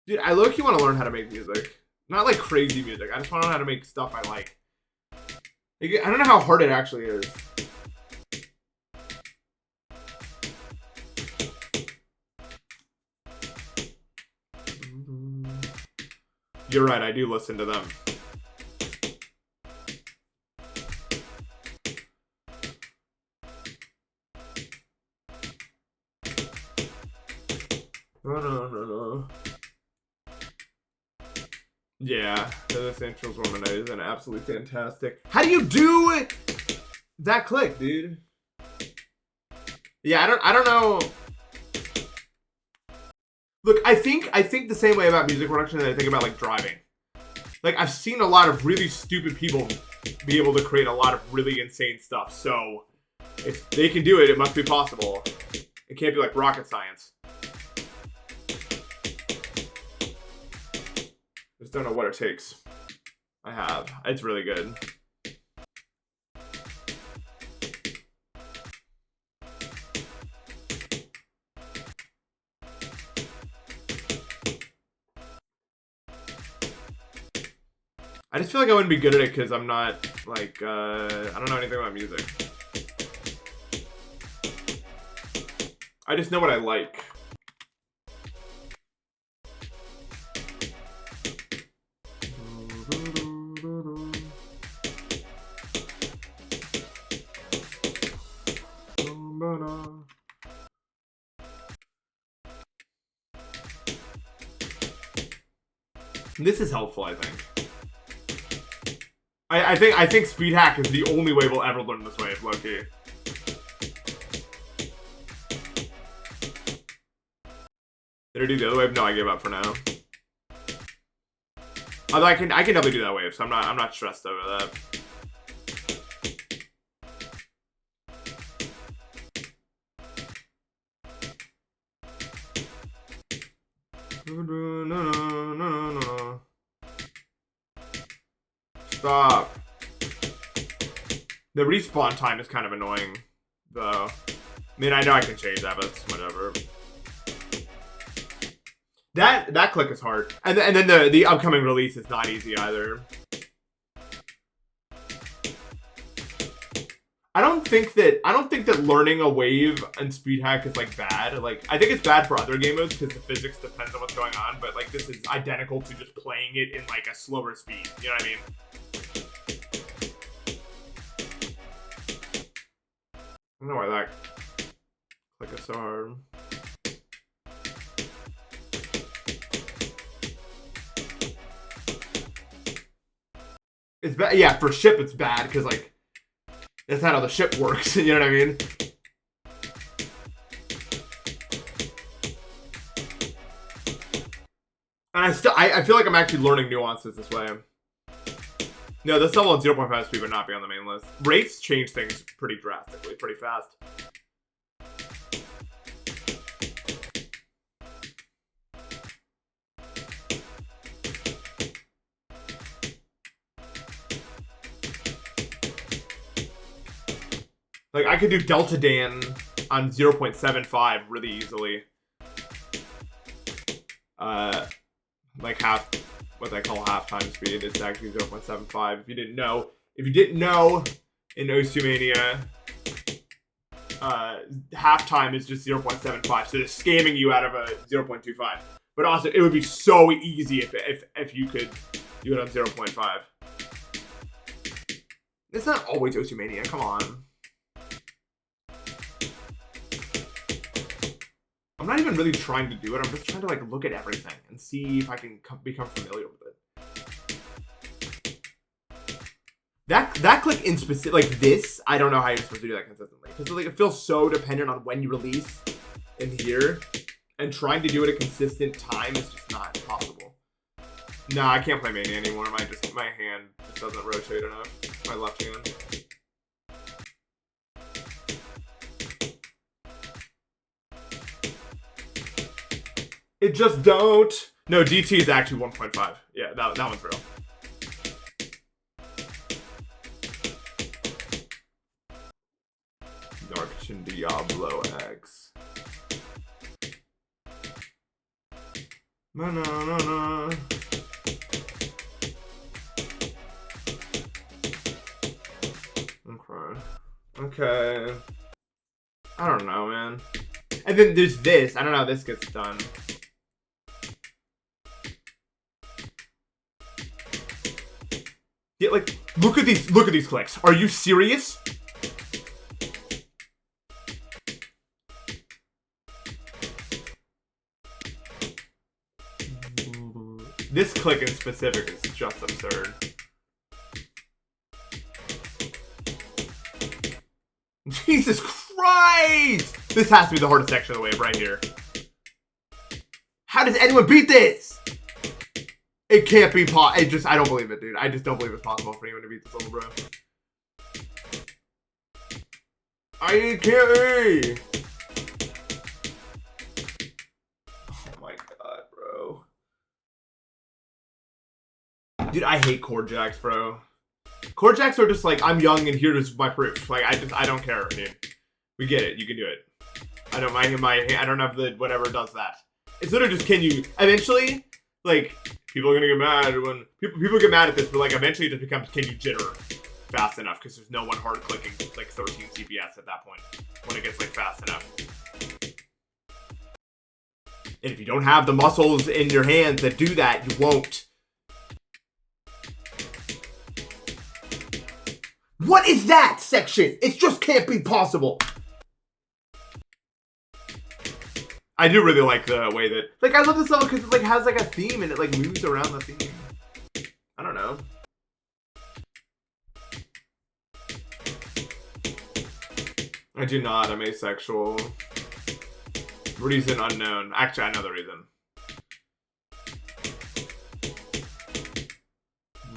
Dude, I low-key want to learn how to make music. Not like crazy music. I just want to know how to make stuff I like. I don't know how hard it actually is. You're right, I do listen to them. No. Yeah, the Essentials Woman is an absolutely fantastic. How do you do that click, dude? Yeah, I don't know. Look, I think the same way about music production that I think about like driving. Like I've seen a lot of really stupid people be able to create a lot of really insane stuff. So if they can do it, it must be possible. It can't be like rocket science. Just don't know what it takes. I have. It's really good. I just feel like I wouldn't be good at it because I'm not, like, I don't know anything about music. I just know what I like. This is helpful, I think. I think speed hack is the only way we'll ever learn this wave, low-key. Did I do the other wave? No, I gave up for now. Although I can definitely do that wave, so I'm not stressed over that. No. Stop. The respawn time is kind of annoying, though. I mean, I know I can change that, but it's whatever. That click is hard, and then the upcoming release is not easy either. I don't think that learning a wave and speed hack is like bad. Like I think it's bad for other game modes because the physics depends on what's going on. But like this is identical to just playing it in like a slower speed. You know what I mean? I don't know why that click is so hard. It's bad. Yeah, for ship it's bad because like. That's not how the ship works, you know what I mean? And I feel like I'm actually learning nuances this way. No, this level at 0.5 speed would not be on the main list. Rates change things pretty drastically, pretty fast. Like, I could do Delta Dan on 0.75 really easily. Like what they call halftime speed. It's actually 0.75. If you didn't know, in Osu-Mania, halftime is just 0.75. So they're scamming you out of a 0.25. But also, it would be so easy if you could do it on 0.5. It's not always Osu-Mania. Come on. I'm not even really trying to do it. I'm just trying to like look at everything and see if I can become familiar with it. That click in specific, like this, I don't know how you're supposed to do that consistently. Because like, it feels so dependent on when you release in here. And trying to do it at a consistent time is just not possible. No, I can't play Mania anymore. My hand just doesn't rotate enough. My left hand. It just don't. No, DT is actually 1.5. Yeah, that one's real. Darkchin Diablo X. No. I'm crying. Okay. I don't know, man. And then there's this. I don't know how this gets done. Yeah, like, look at these clicks. Are you serious? This click in specific is just absurd. Jesus Christ! This has to be the hardest section of the wave right here. How does anyone beat this? It can't be possible. I don't believe it, dude. I just don't believe it's possible for anyone to beat this level, bro. I can't. Oh my god, bro. Dude, I hate chord jacks, bro. Chord jacks are just like, I'm young and here's my proof. Like, I don't care, dude. We get it. You can do it. I don't mind I don't have the whatever does that. It's literally just, can you eventually, like, people are gonna get mad when people get mad at this, but like eventually it just becomes, can you jitter fast enough? Because there's no one hard clicking like 13 CPS at that point when it gets like fast enough. And if you don't have the muscles in your hands that do that, you won't. What is that section? It just can't be possible. I do really like the way that, like, I love this level because it like has like a theme and it like moves around the theme. I don't know. I do not. I'm asexual. Reason unknown. Actually, I know the reason.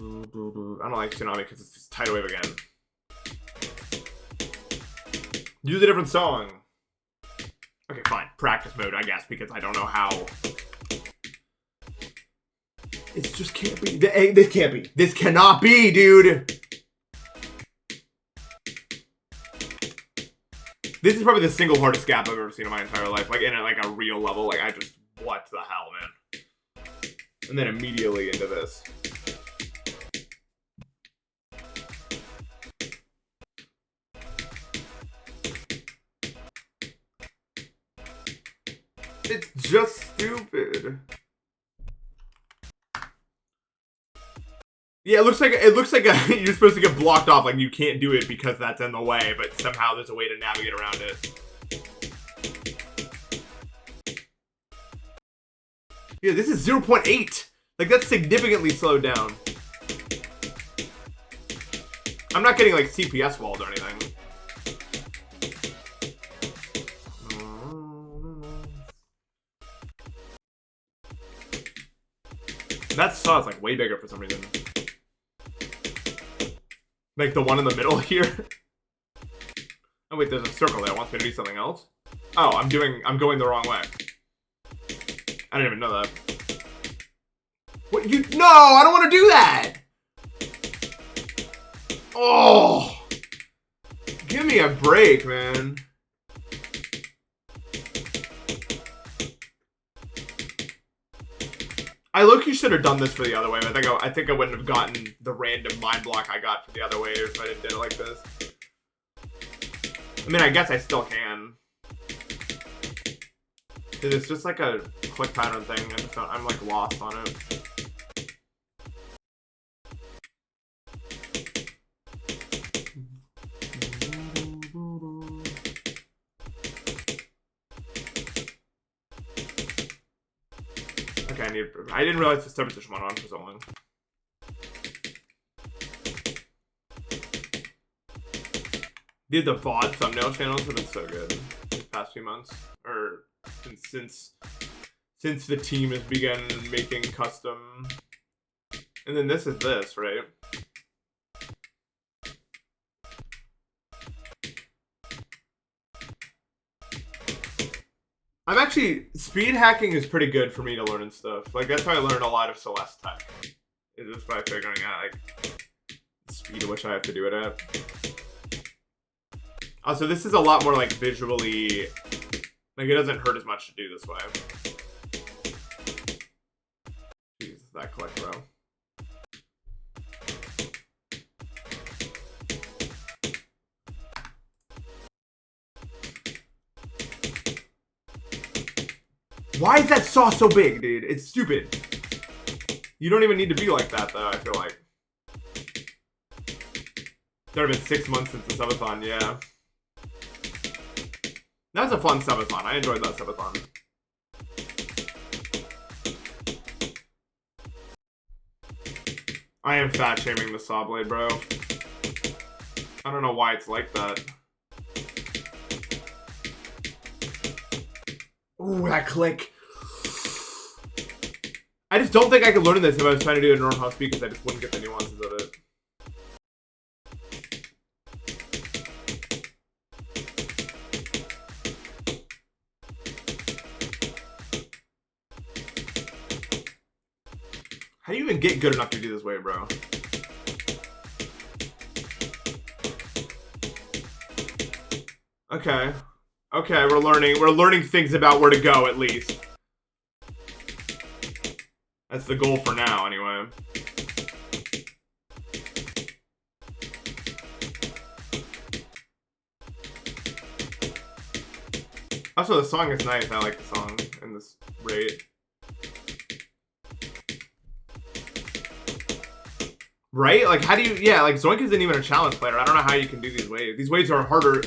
I don't like Tsunami because it's just tidal wave again. Use a different song. Okay, fine. Practice mode, I guess, because I don't know how. It just can't be. This can't be. This cannot be, dude. This is probably the single hardest gap I've ever seen in my entire life. Like, in a real level. Like, I just, what the hell, man? And then immediately into this. It's just stupid. Yeah, it looks like you're supposed to get blocked off, like you can't do it because that's in the way, but somehow there's a way to navigate around it. Yeah, this is 0.8. Like that's significantly slowed down. I'm not getting like CPS walls or anything. That saw is like way bigger for some reason. Like the one in the middle here. Oh wait, there's a circle there. It wants me to do something else. Oh, I'm going the wrong way. I didn't even know that. What no, I don't want to do that. Oh, give me a break, man. I low-key should have done this for the other way. I think I wouldn't have gotten the random mind block I got for the other way if I didn't do it like this. I mean, I guess I still can. It's just like a click pattern thing. I'm like lost on it. Okay, I didn't realize the step position went on for so long. Dude, the Vods thumbnail channels have been so good these past few months, or since the team has begun making custom. And then this is this, right? I'm actually, speed hacking is pretty good for me to learn and stuff. Like, that's how I learned a lot of Celeste tech. Is just by figuring out, like, the speed at which I have to do it at. Also, this is a lot more, like, visually, like, it doesn't hurt as much to do this way. Jesus, that click, bro. Why is that saw so big, dude? It's stupid. You don't even need to be like that, though, I feel like. There have been 6 months since the subathon, yeah. That was a fun subathon. I enjoyed that subathon. I am fat shaming the saw blade, bro. I don't know why it's like that. Ooh, that click. I just don't think I could learn this if I was trying to do it in normal speed because I just wouldn't get the nuances of it. How do you even get good enough to do this way, bro? Okay. Okay, we're learning things about where to go, at least. That's the goal for now, anyway. Also, the song is nice. I like the song in this rate. Right? Like, how do you... Yeah, like, Zoink isn't even a challenge player. I don't know how you can do these waves. These waves are harder...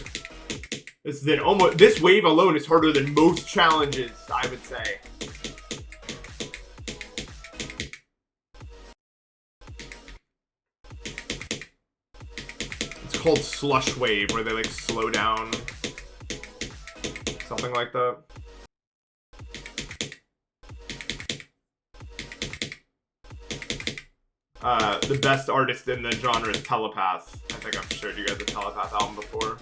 This wave alone is harder than most challenges, I would say. It's called Slush Wave, where they, like, slow down. Something like that. The best artist in the genre is Telepath. I think I've showed you guys the Telepath album before.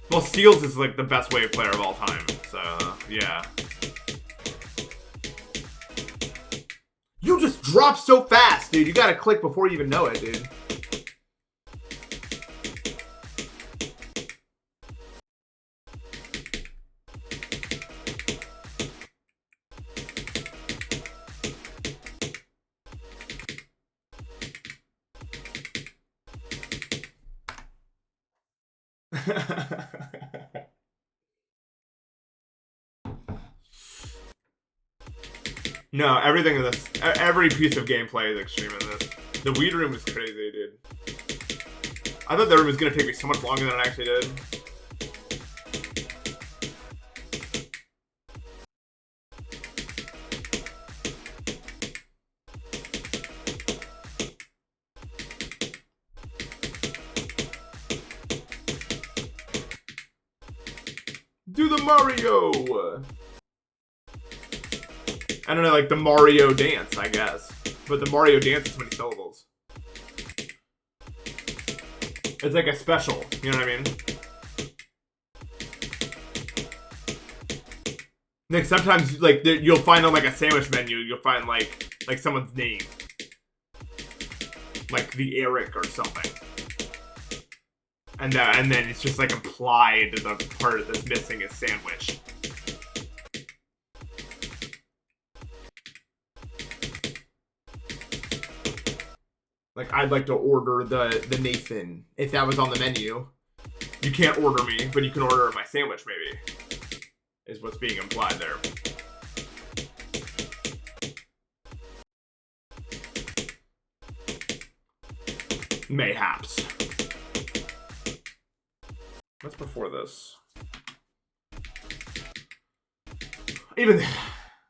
Well, Steels is like the best wave player of all time, so yeah. You just dropped so fast, dude. You gotta click before you even know it, dude. No, everything in this, every piece of gameplay is extreme in this. The weed room is crazy, dude. I thought the room was gonna take me so much longer than it actually did. Do the Mario! I don't know, like the Mario dance, I guess. But the Mario dance is many syllables. It's like a special, you know what I mean? Like sometimes, like you'll find on like a sandwich menu, you'll find like someone's name, like the Eric or something, and then it's just like applied to the part that's missing is sandwich. Like, I'd like to order the Nathan, if that was on the menu. You can't order me, but you can order my sandwich, maybe. Is what's being implied there. Mayhaps. What's before this? Even...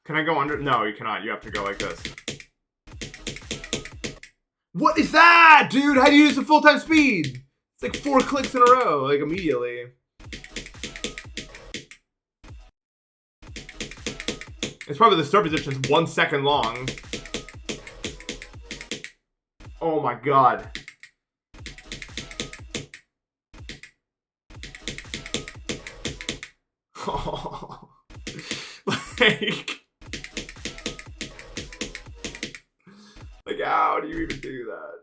Can I go under? No, you cannot. You have to go like this. What is that, dude? How do you use the full-time speed? It's like 4 clicks in a row, like immediately. It's probably the start position is 1 second long. Oh my god. Oh. Like, how do you even do that?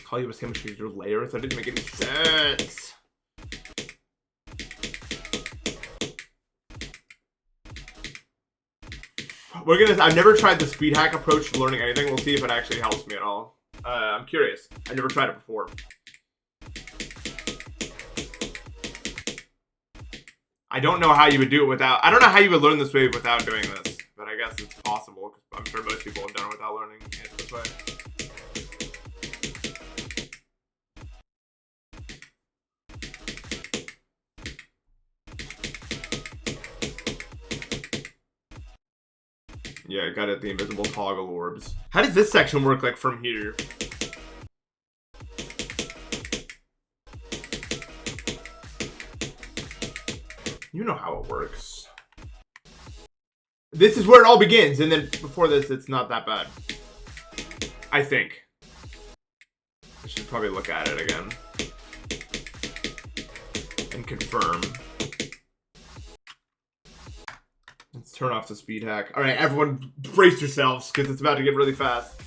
Call you a sandwich with your layers? That didn't make any sense. I've never tried the speed hack approach to learning anything. We'll see if it actually helps me at all. I'm curious. I've never tried it before. I don't know how you would do it without... I don't know how you would learn this way without doing this. But I guess it's possible. Because I'm sure most people have done it without learning it this way. Yeah, got it. The invisible toggle orbs. How does this section work, like, from here? You know how it works. This is where it all begins, and then before this, it's not that bad. I think. I should probably look at it again. And confirm. Let's turn off the speed hack. Alright, everyone brace yourselves, because it's about to get really fast.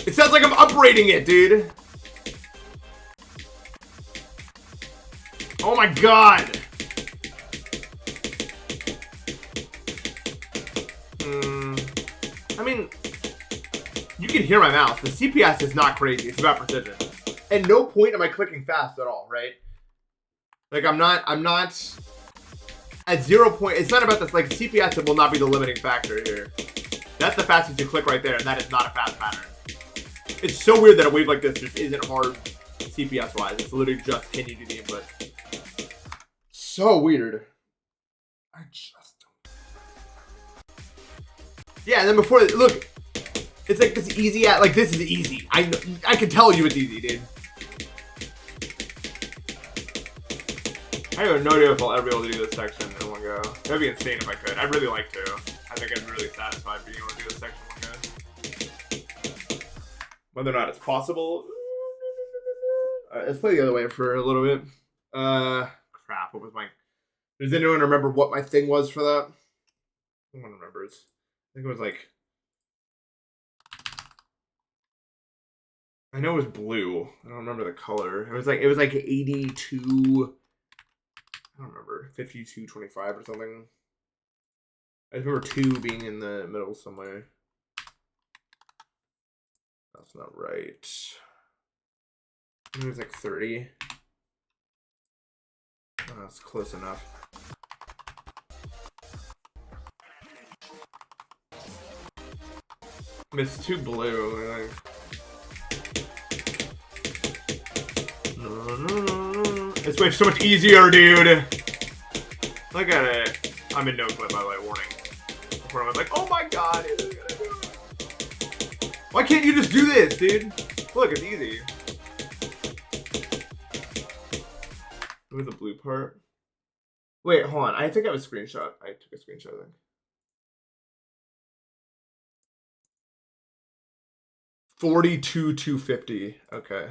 It sounds like I'm uprating it, dude. Oh my god! I mean, you can hear my mouse. The CPS is not crazy. It's about precision. At no point am I clicking fast at all, right? Like, I'm not at 0 point. It's not about this, like, CPS will not be the limiting factor here. That's the fastest you click right there, and that is not a fast pattern. It's so weird that a wave like this just isn't hard CPS-wise. It's literally just, can you do the input? So weird. I just don't. Yeah, and then before, look, it's like this easy, like this is easy. I can tell you it's easy, dude. I have no idea if I'll ever be able to do this section in one go. That'd be insane if I could. I'd really like to. I think I'd be really satisfied being able to do this section in one go. Whether or not it's possible. Let's play the other way for a little bit. Crap, what was my... Does anyone remember what my thing was for that? No one remembers. I think it was like... I know it was blue. I don't remember the color. It was like 82... I don't remember. 52.25 or something. I just remember 2 being in the middle somewhere. That's not right. I think it was like 30. Oh, that's close enough. It's too blue. Like... This wave's so much easier, dude. Look at it. I'm in no clip, by the way. Warning. Before I was like, oh my god, is it gonna do it? Why can't you just do this, dude? Look, it's easy. Look at the blue part. Wait, hold on. I think I have a screenshot. I took a screenshot, I think. $42,250. Okay.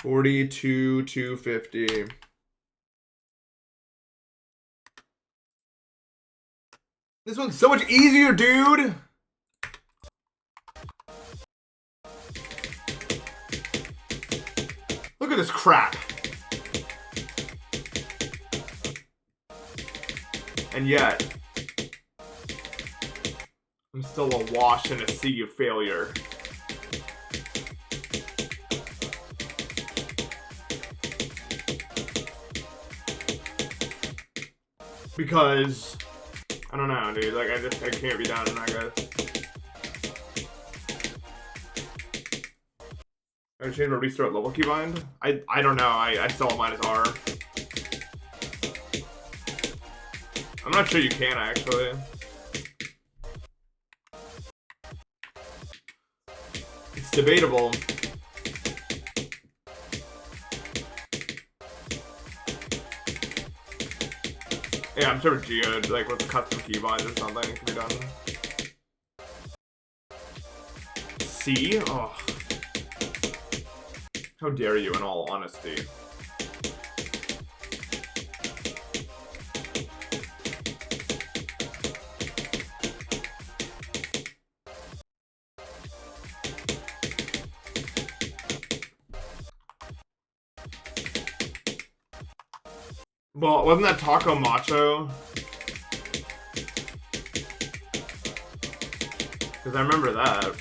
$42,250. This one's so much easier, dude. Look at this crap. And yet, I'm still awash in a sea of failure. Because, I don't know, dude. Like, I can't be down in that, guys. I change my restart level keybind? I don't know. I still have mine as R. I'm not sure you can actually. It's debatable. Yeah, I'm sure Geode, like with custom keybinds or something, it can be done. C? Oh. How dare you, in all honesty. Well, wasn't that Taco Macho? Because I remember that.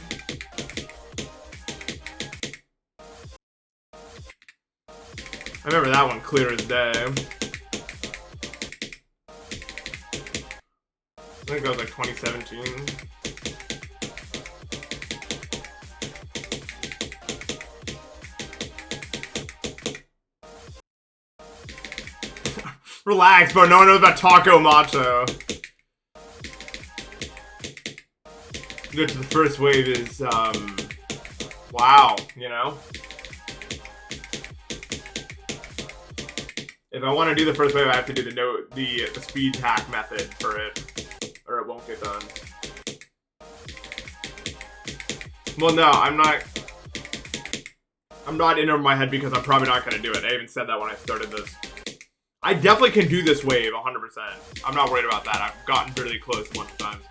I remember that one clear as day. I think that was like 2017. Relax, bro. No one knows about Taco Macho. Go to the first wave is, wow, you know? If I want to do the first wave, I have to do the speed hack method for it, or it won't get done. Well, no, I'm not in over my head because I'm probably not going to do it. I even said that when I started this. I definitely can do this wave 100%. I'm not worried about that. I've gotten really close a bunch of times.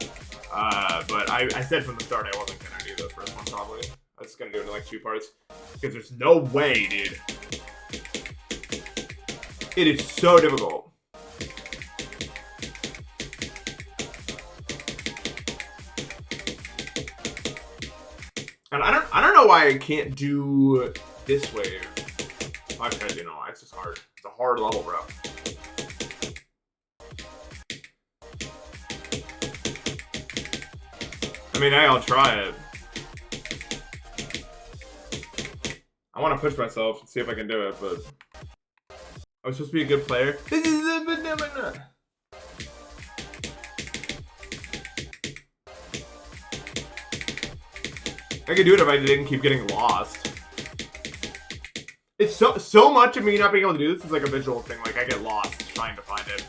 But I said from the start I wasn't going to do the first one probably. I was going to do it in like 2 parts. Because there's no way, dude. It is so difficult. And I don't know why I can't do this wave. Actually, I do know why. It's just hard. It's a hard level, bro. I mean, I'll try it. I want to push myself and see if I can do it, but I was supposed to be a good player. This is a banana. I could do it if I didn't keep getting lost. It's so much of me not being able to do this is like a visual thing. Like I get lost trying to find it.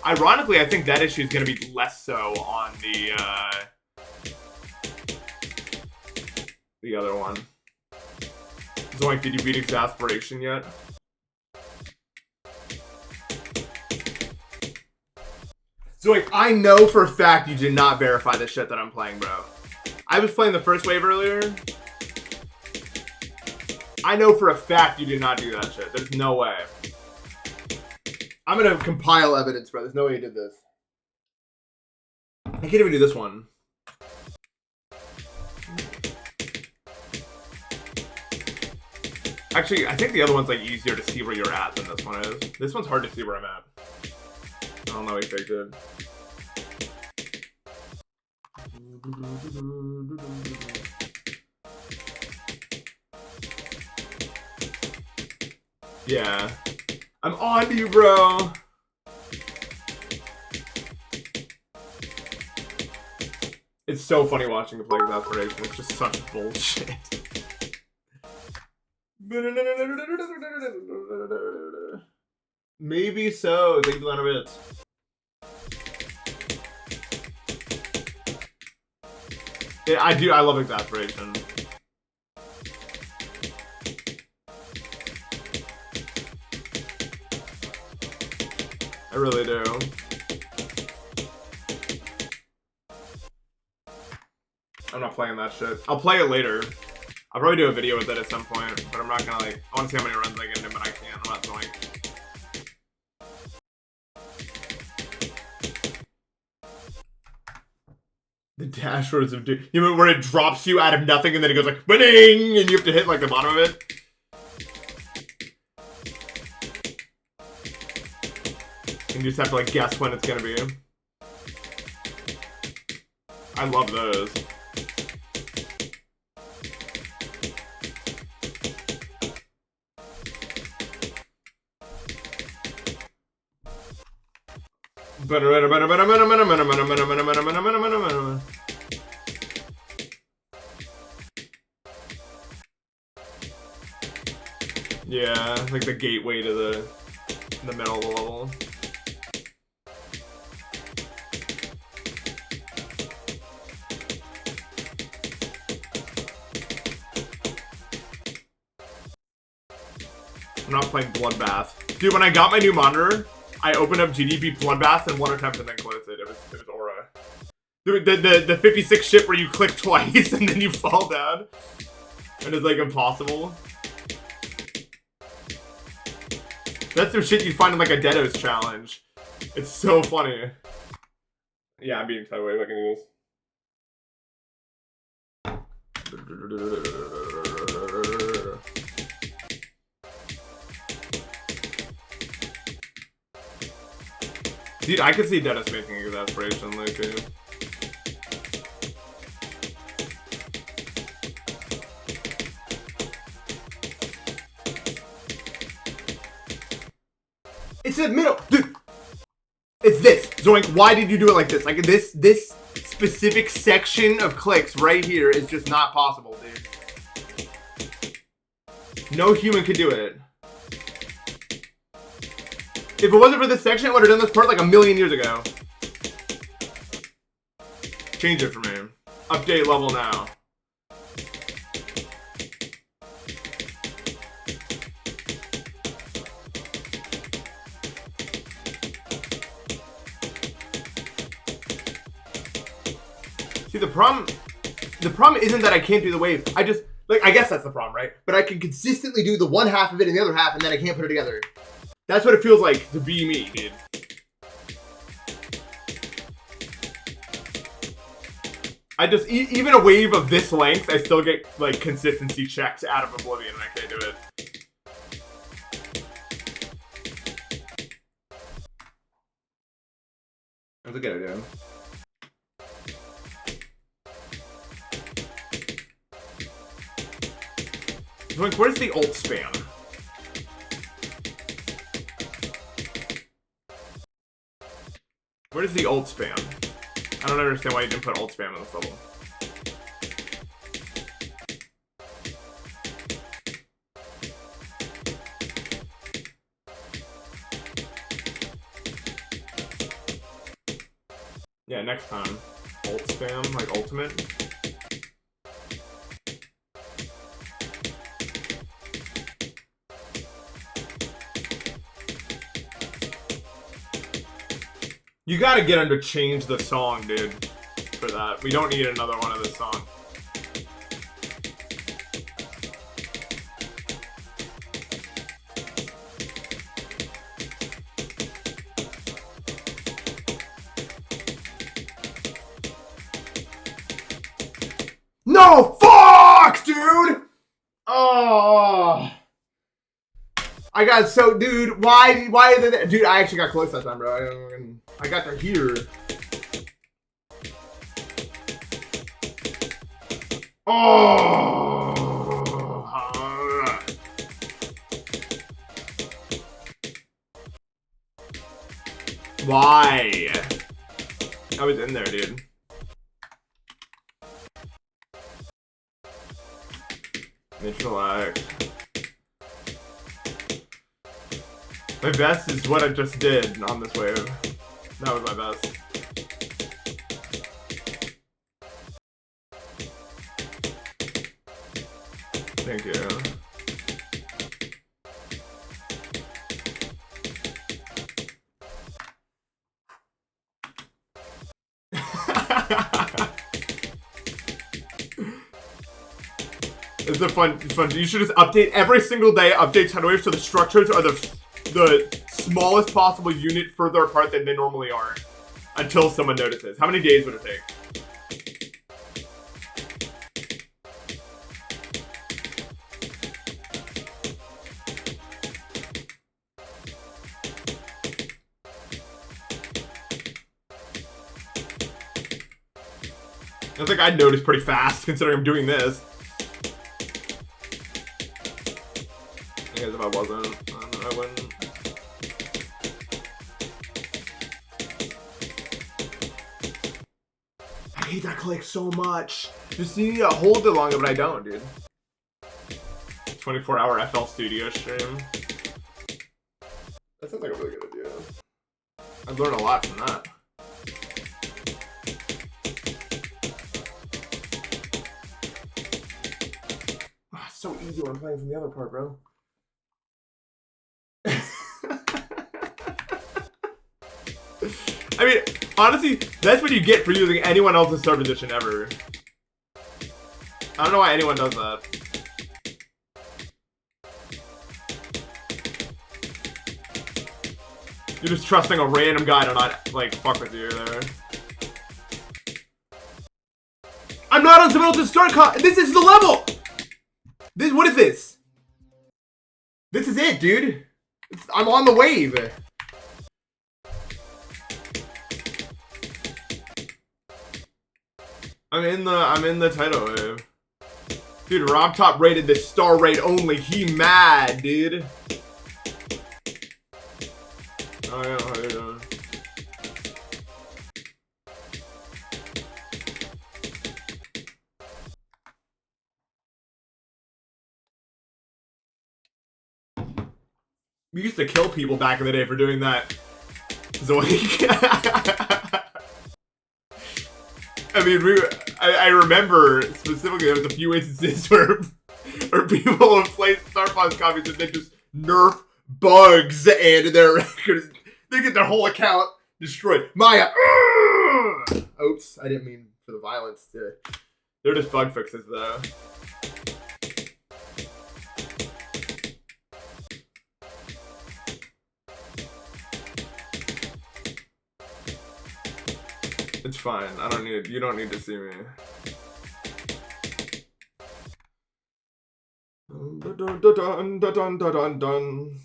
Ironically, I think that issue is going to be less so on the other one. Zoink, did you beat Exasperation yet? Zoink, I know for a fact you did not verify the shit that I'm playing, bro. I was playing the first wave earlier. I know for a fact you did not do that shit. There's no way. I'm gonna compile evidence, bro. There's no way you did this. I can't even do this one. Actually, I think the other one's like easier to see where you're at than this one is. This one's hard to see where I'm at. I don't know what he faked it. Yeah. I'm on to you, bro. It's so funny watching the play Exasperation. It's just such bullshit. Maybe so. Thank you, Lana. Yeah, I do. I love Exasperation. I really do. I'm not playing that shit. I'll play it later. I'll probably do a video with it at some point, but I'm not gonna like. I want to see how many runs I get in, but I can't. I'm not doing. The dashboards of Doom. You know where it drops you out of nothing and then it goes like winning, and you have to hit like the bottom of it. And you just have to like guess when it's gonna be. I love those. Yeah, like the gateway to the middle of the level. I'm not playing Bloodbath. Dude, when I got my new monitor, I opened up GDP Bloodbath in one attempt and then closed it. It was Aura. Dude, the 56 ship where you click twice and then you fall down. And it's like impossible. That's some shit you find in like a Dedos challenge. It's so funny. Yeah, I'm being sideways. I can do this. Dude, I could see Dedos making exasperation though too. It's in the middle, dude. It's this. Zoink, why did you do it like this? Like this specific section of clicks right here is just not possible, dude. No human could do it. If it wasn't for this section, I would have done this part like a million years ago. Change it for me. Update level now. See, the problem isn't that I can't do the wave. I just, like, I guess that's the problem, right? But I can consistently do the one half of it and the other half, and then I can't put it together. That's what it feels like to be me, dude. I just, even a wave of this length, I still get, like, consistency checks out of Oblivion, and I can't do it. That's a good idea. Like, where's the ult spam? Where's the ult spam? I don't understand why you didn't put ult spam on this level. Yeah, next time. Ult spam, like ultimate. You gotta get him to change the song, dude, for that. We don't need another one of this song. No, fuck, dude! Oh. I got so, dude, why did that? Dude, I actually got close that time, bro. I got to here. Oh. Why? I was in there, dude. Relax. My best is what I just did on this wave. That was my best. Thank you. It's a fun. You should just update every single day. Update tidal waves so the structures are the smallest possible unit further apart than they normally are, until someone notices. How many days would it take? I think I'd notice pretty fast, considering I'm doing this. I guess if I wasn't, I wouldn't. hate that click so much. Just you need to hold it longer, but I don't, dude. 24-hour FL Studio stream. That sounds like a really good idea. I've learned a lot from that. Oh, it's so easy when I'm playing from the other part, bro. I mean, honestly, that's what you get for using anyone else's start position ever. I don't know why anyone does that. You're just trusting a random guy to not, like, fuck with you there. I'm not on someone else's start this is the level! What is this? This is it, dude. I'm on the wave. I'm in the Tidal wave. Dude, Rob Top rated this star rate only. He mad, dude. Oh yeah, how you doing? We used to kill people back in the day for doing that. Zoink. I mean, I remember specifically there was a few instances where people have played Star Fox copies and they just nerf bugs and their records. They get their whole account destroyed. Maya. Oops, I didn't mean for the violence. They're just bug fixes though. It's fine. I don't need. You don't need to see me. Dun, dun, dun, dun, dun, dun.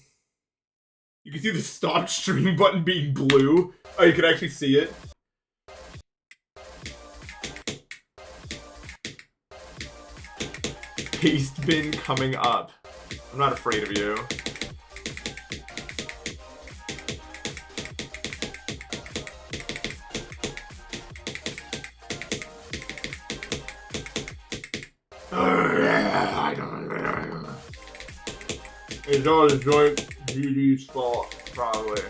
You can see the stop stream button being blue. Oh, you can actually see it. Paste bin coming up. I'm not afraid of you. It's all the joint GD's fault, probably.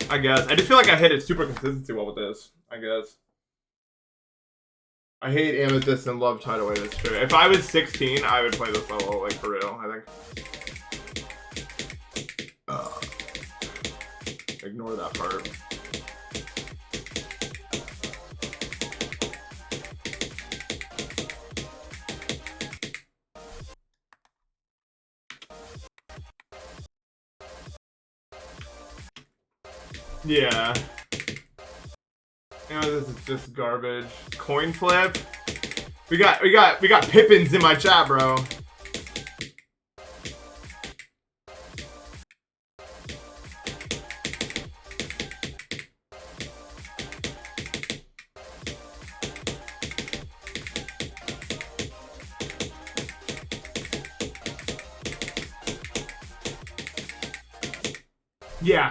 I guess. I just feel like I hit it super consistency well with this. I guess. I hate Amethyst and love TldaI, that's true. If I was 16, I would play this level, like, for real, I think. Ignore that part. Yeah. You know, this is just garbage. Coin flip. We got Pippins in my chat, bro.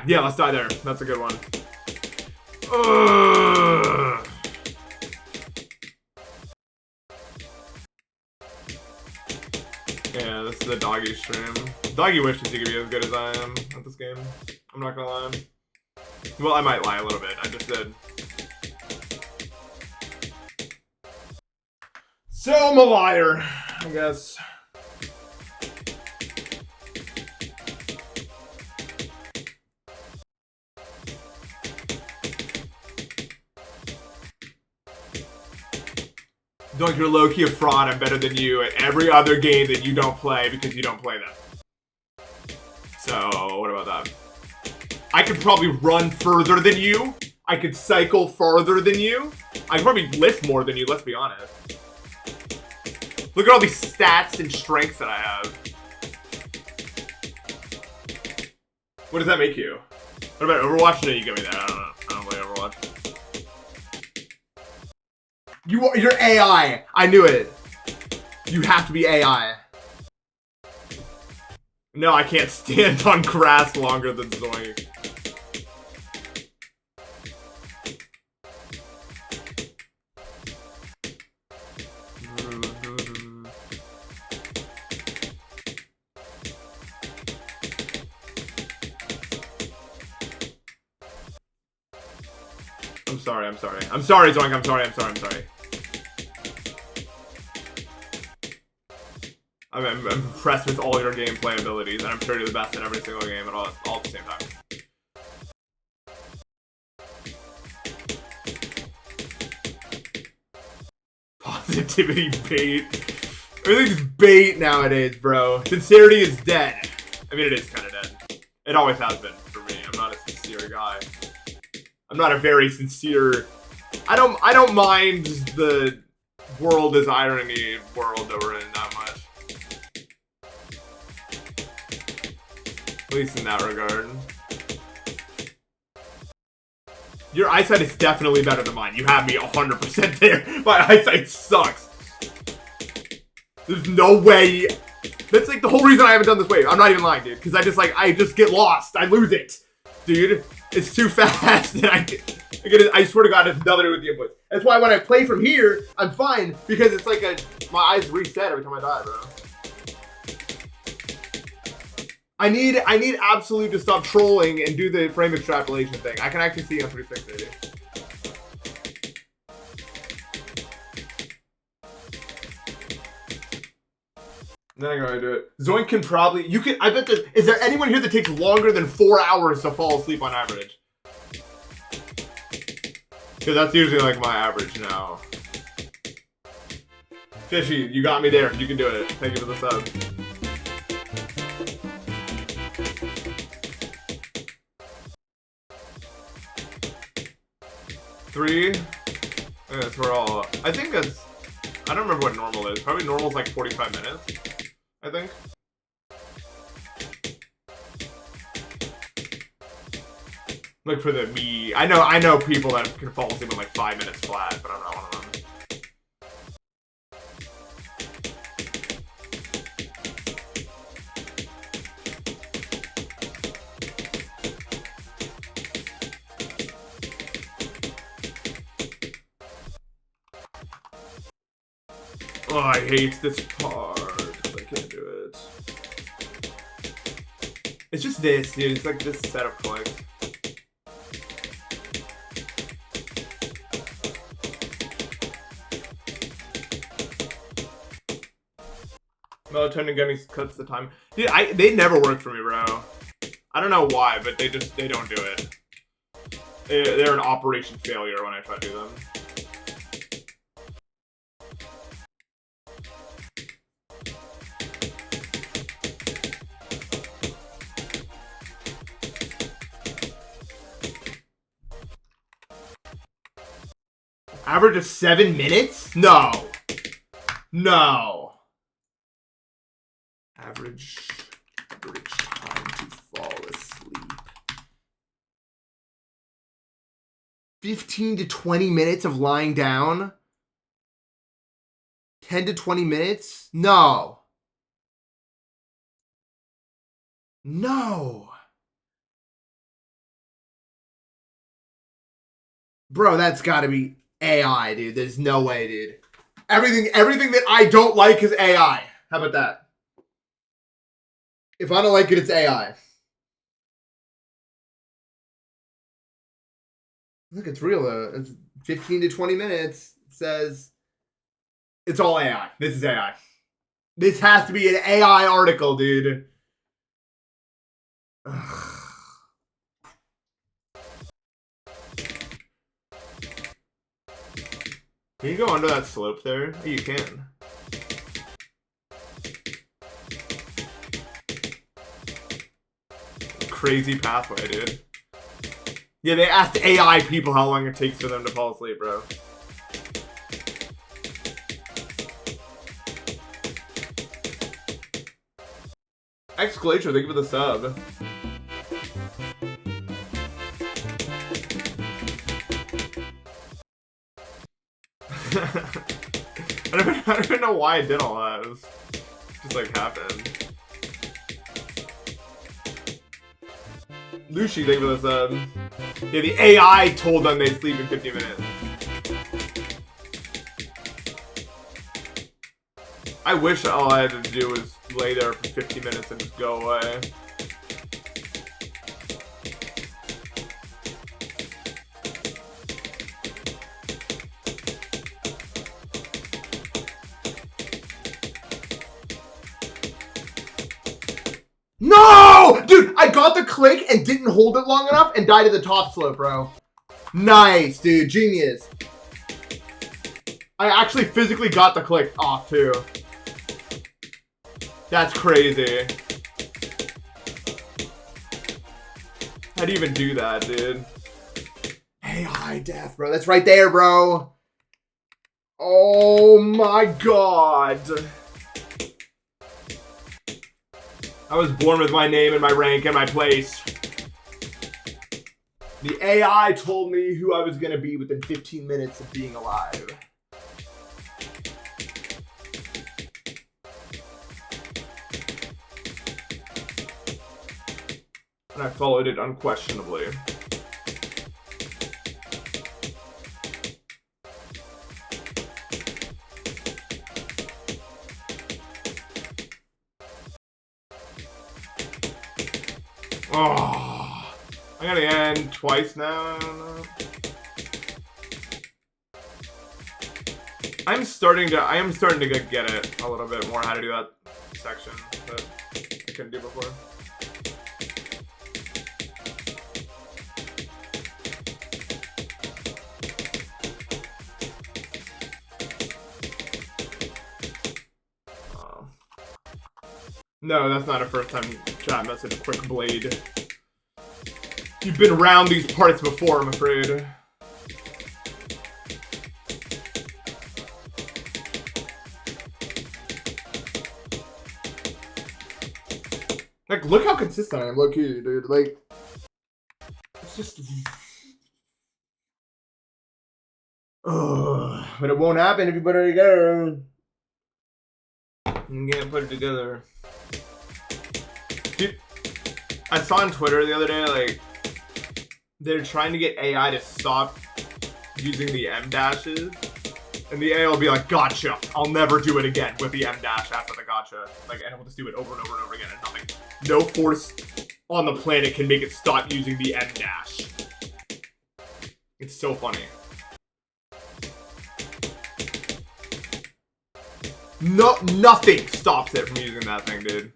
Yeah, let's die there. That's a good one. Yeah, this is a doggy stream. Doggy wishes he could be as good as I am at this game. I'm not gonna lie. Well, I might lie a little bit. I just did. So I'm a liar, I guess. Don't, you're low-key a fraud. I'm better than you at every other game that you don't play because you don't play them. So, what about that? I could probably run further than you. I could cycle farther than you. I could probably lift more than you, let's be honest. Look at all these stats and strengths that I have. What does that make you? What about Overwatch? No, you get me there. I don't know. I don't play Overwatch. You're AI. I knew it. You have to be AI. No, I can't stand on grass longer than Zoink. I'm sorry. I'm sorry. I'm sorry, Zoink. I'm sorry. I'm sorry. I'm sorry. I'm impressed with all your gameplay abilities, and I'm sure you're the best in every single game at all at the same time. Positivity bait. Everything's bait nowadays, bro. Sincerity is dead. I mean, it is kind of dead. It always has been for me. I'm not a sincere guy. I'm not a very sincere. I don't mind the world is irony world that we're in that much. At least in that regard. Your eyesight is definitely better than mine. You have me 100% there. My eyesight sucks. There's no way. That's like the whole reason I haven't done this wave. I'm not even lying, dude. Because I just get lost. I lose it. Dude, it's too fast. And I swear to God, it's nothing to do with the inputs. That's why when I play from here, I'm fine. Because it's like my eyes reset every time I die, bro. I need Absolute to stop trolling and do the frame extrapolation thing. I can actually see I'm pretty fixated. Then I'm gonna do it. Zoink can probably I bet that is there anyone here that takes longer than 4 hours to fall asleep on average? Because that's usually like my average now. Fishy, you got me there. You can do it. Thank you for the sub. Three. Yeah, that's where all. I think that's. I don't remember what normal is. Probably normal's like 45 minutes. I think. Look for the me. I know people that can fall asleep in like 5 minutes flat, but I'm not one of them. Oh, I hate this part. I can't do it. It's just this, dude. It's like this setup clicks. Melatonin gummies cuts the time. Dude, they never work for me, bro. I don't know why, but they don't do it. They're an operation failure when I try to do them. Average of 7 minutes? No. No. Average time to fall asleep. 15 to 20 minutes of lying down? 10 to 20 minutes? No. No. Bro, that's gotta be AI, dude. There's no way, dude. Everything that I don't like is AI. How about that? If I don't like it, it's AI. Look, it's real though. It's 15 to 20 minutes. It says it's all AI. This is AI. This has to be an AI article, dude. Ugh. Can you go under that slope there? Oh, you can. Crazy pathway, dude. Yeah, they asked AI people how long it takes for them to fall asleep, bro. X-Glacier, thank you for the sub. I don't even know why I did all that. It was just like happened. Lucy, thank you for the sub. Yeah, the AI told them they'd sleep in 50 minutes. I wish all I had to do was lay there for 50 minutes and just go away. No! Dude, I got the click and didn't hold it long enough and died at the top slope, bro. Nice, dude. Genius. I actually physically got the click off, too. That's crazy. How do you even do that, dude? Hey, high def, bro. That's right there, bro. Oh, my God. I was born with my name and my rank and my place. The AI told me who I was going to be within 15 minutes of being alive. And I followed it unquestionably. Oh, I gotta end twice now. I am starting to get it a little bit more how to do that section that I couldn't do before. No, that's not a first time chat message. Quick blade. You've been around these parts before, I'm afraid. Like, look how consistent I am, low key, dude. Like, it's just. But it won't happen if you put it together. You can't put it together. Dude, I saw on Twitter the other day, like, they're trying to get AI to stop using the M dashes. And the AI will be like, gotcha, I'll never do it again with the M dash after the gotcha. Like, and it will just do it over and over and over again and nothing. No force on the planet can make it stop using the M dash. It's so funny. Nothing stops it from using that thing, dude.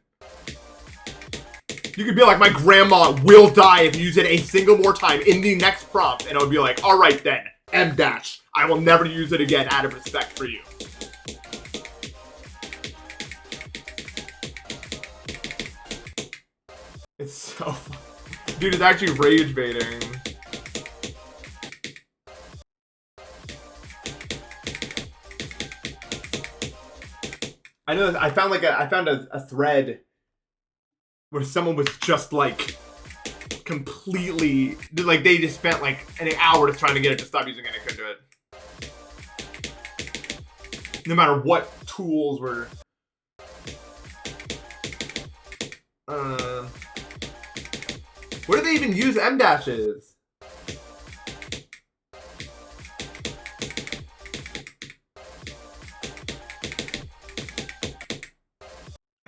You could be like, my grandma will die if you use it a single more time in the next prompt, and it would be like, alright then, M dash. I will never use it again out of respect for you. It's so fun. Dude, it's actually rage baiting. I know, I found a thread where someone was just like completely, like, they just spent like an hour just trying to get it to stop using it and it couldn't do it. No matter what tools were. Where do they even use M dashes?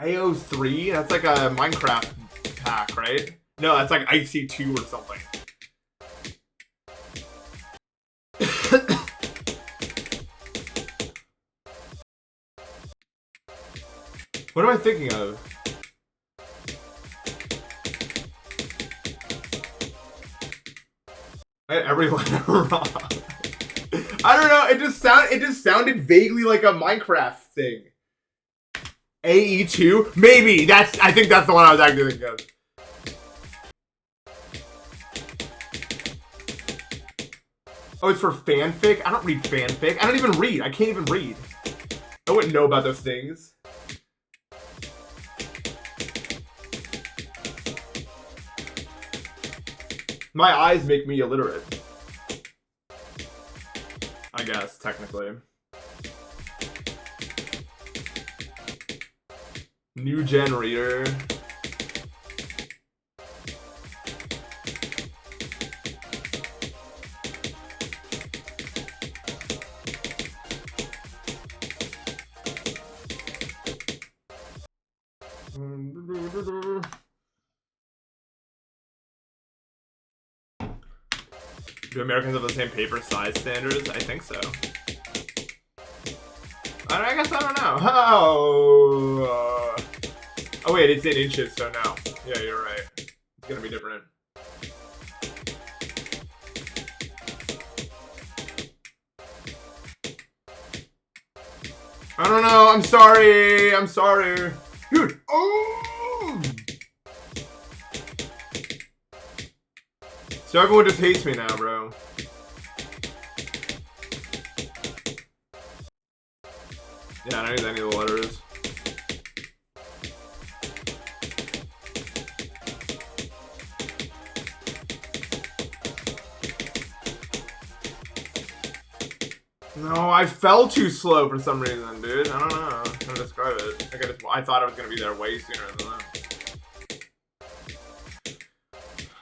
AO3? That's like a Minecraft pack, right? No, that's like IC2 or something. What am I thinking of? I had every letter wrong. I don't know. It just sounded vaguely like a Minecraft thing. AE2? Maybe. I think that's the one I was actually thinking of. Oh, it's for fanfic? I don't read fanfic. I don't even read. I can't even read. I wouldn't know about those things. My eyes make me illiterate. I guess, technically. New gen reader. Do Americans have the same paper size standards? I think so. I guess I don't know. Oh wait, it's in inches, so no. Yeah, you're right. It's gonna be different. I don't know. I'm sorry. I'm sorry. Dude. Oh. So everyone just hates me now, bro. Yeah, I don't need any of the letters. No, I fell too slow for some reason, dude. I don't know how to describe it. I thought I was gonna be there way sooner than that.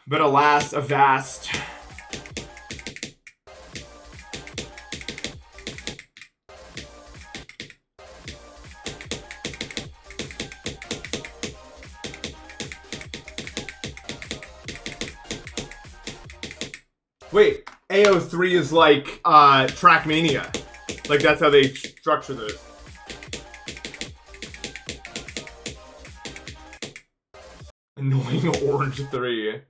But alas, avast. Wait, AO3 is like Trackmania. Like that's how they structure this. Annoying orange 3.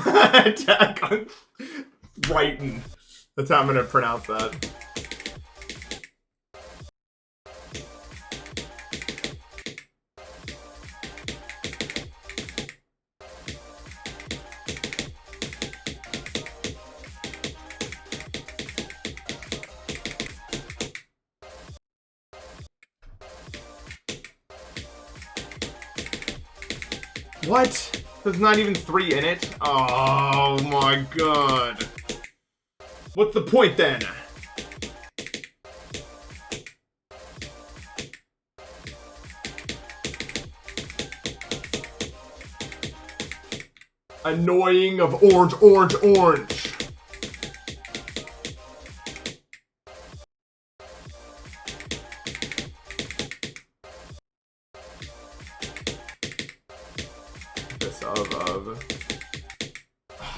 Attack on Brighton. That's how I'm gonna pronounce that. What? There's not even 3 in it? Oh my god. What's the point then? Annoying of orange, orange, orange.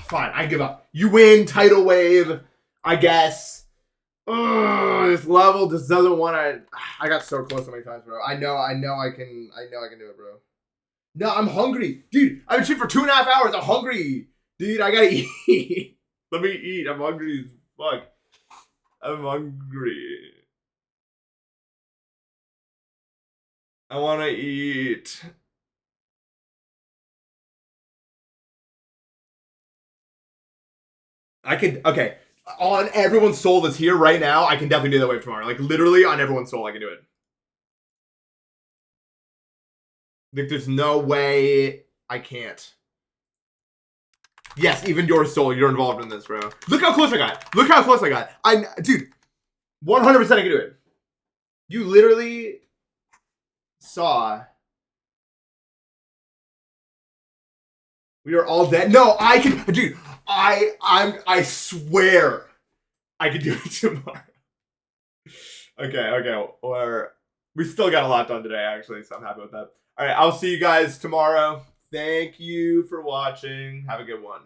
Fine, I give up. You win, tidal wave, I guess. Ugh, this level just doesn't want to. I got so close so many times, bro. I know I can do it, bro. No, I'm hungry, dude. I've been shooting for 2.5 hours. I'm hungry, dude. I gotta eat. Let me eat. I'm hungry as fuck. I'm hungry. I want to eat. I could, okay, on everyone's soul that's here right now, I can definitely do that wave tomorrow. Like, literally on everyone's soul, I can do it. Like, there's no way I can't. Yes, even your soul, you're involved in this, bro. Look how close I got. Look how close I got. Dude, 100% I can do it. You literally saw. We are all dead. No, I can, dude. I swear, I can do it tomorrow. Okay. We still got a lot done today, actually, so I'm happy with that. All right, I'll see you guys tomorrow. Thank you for watching. Have a good one.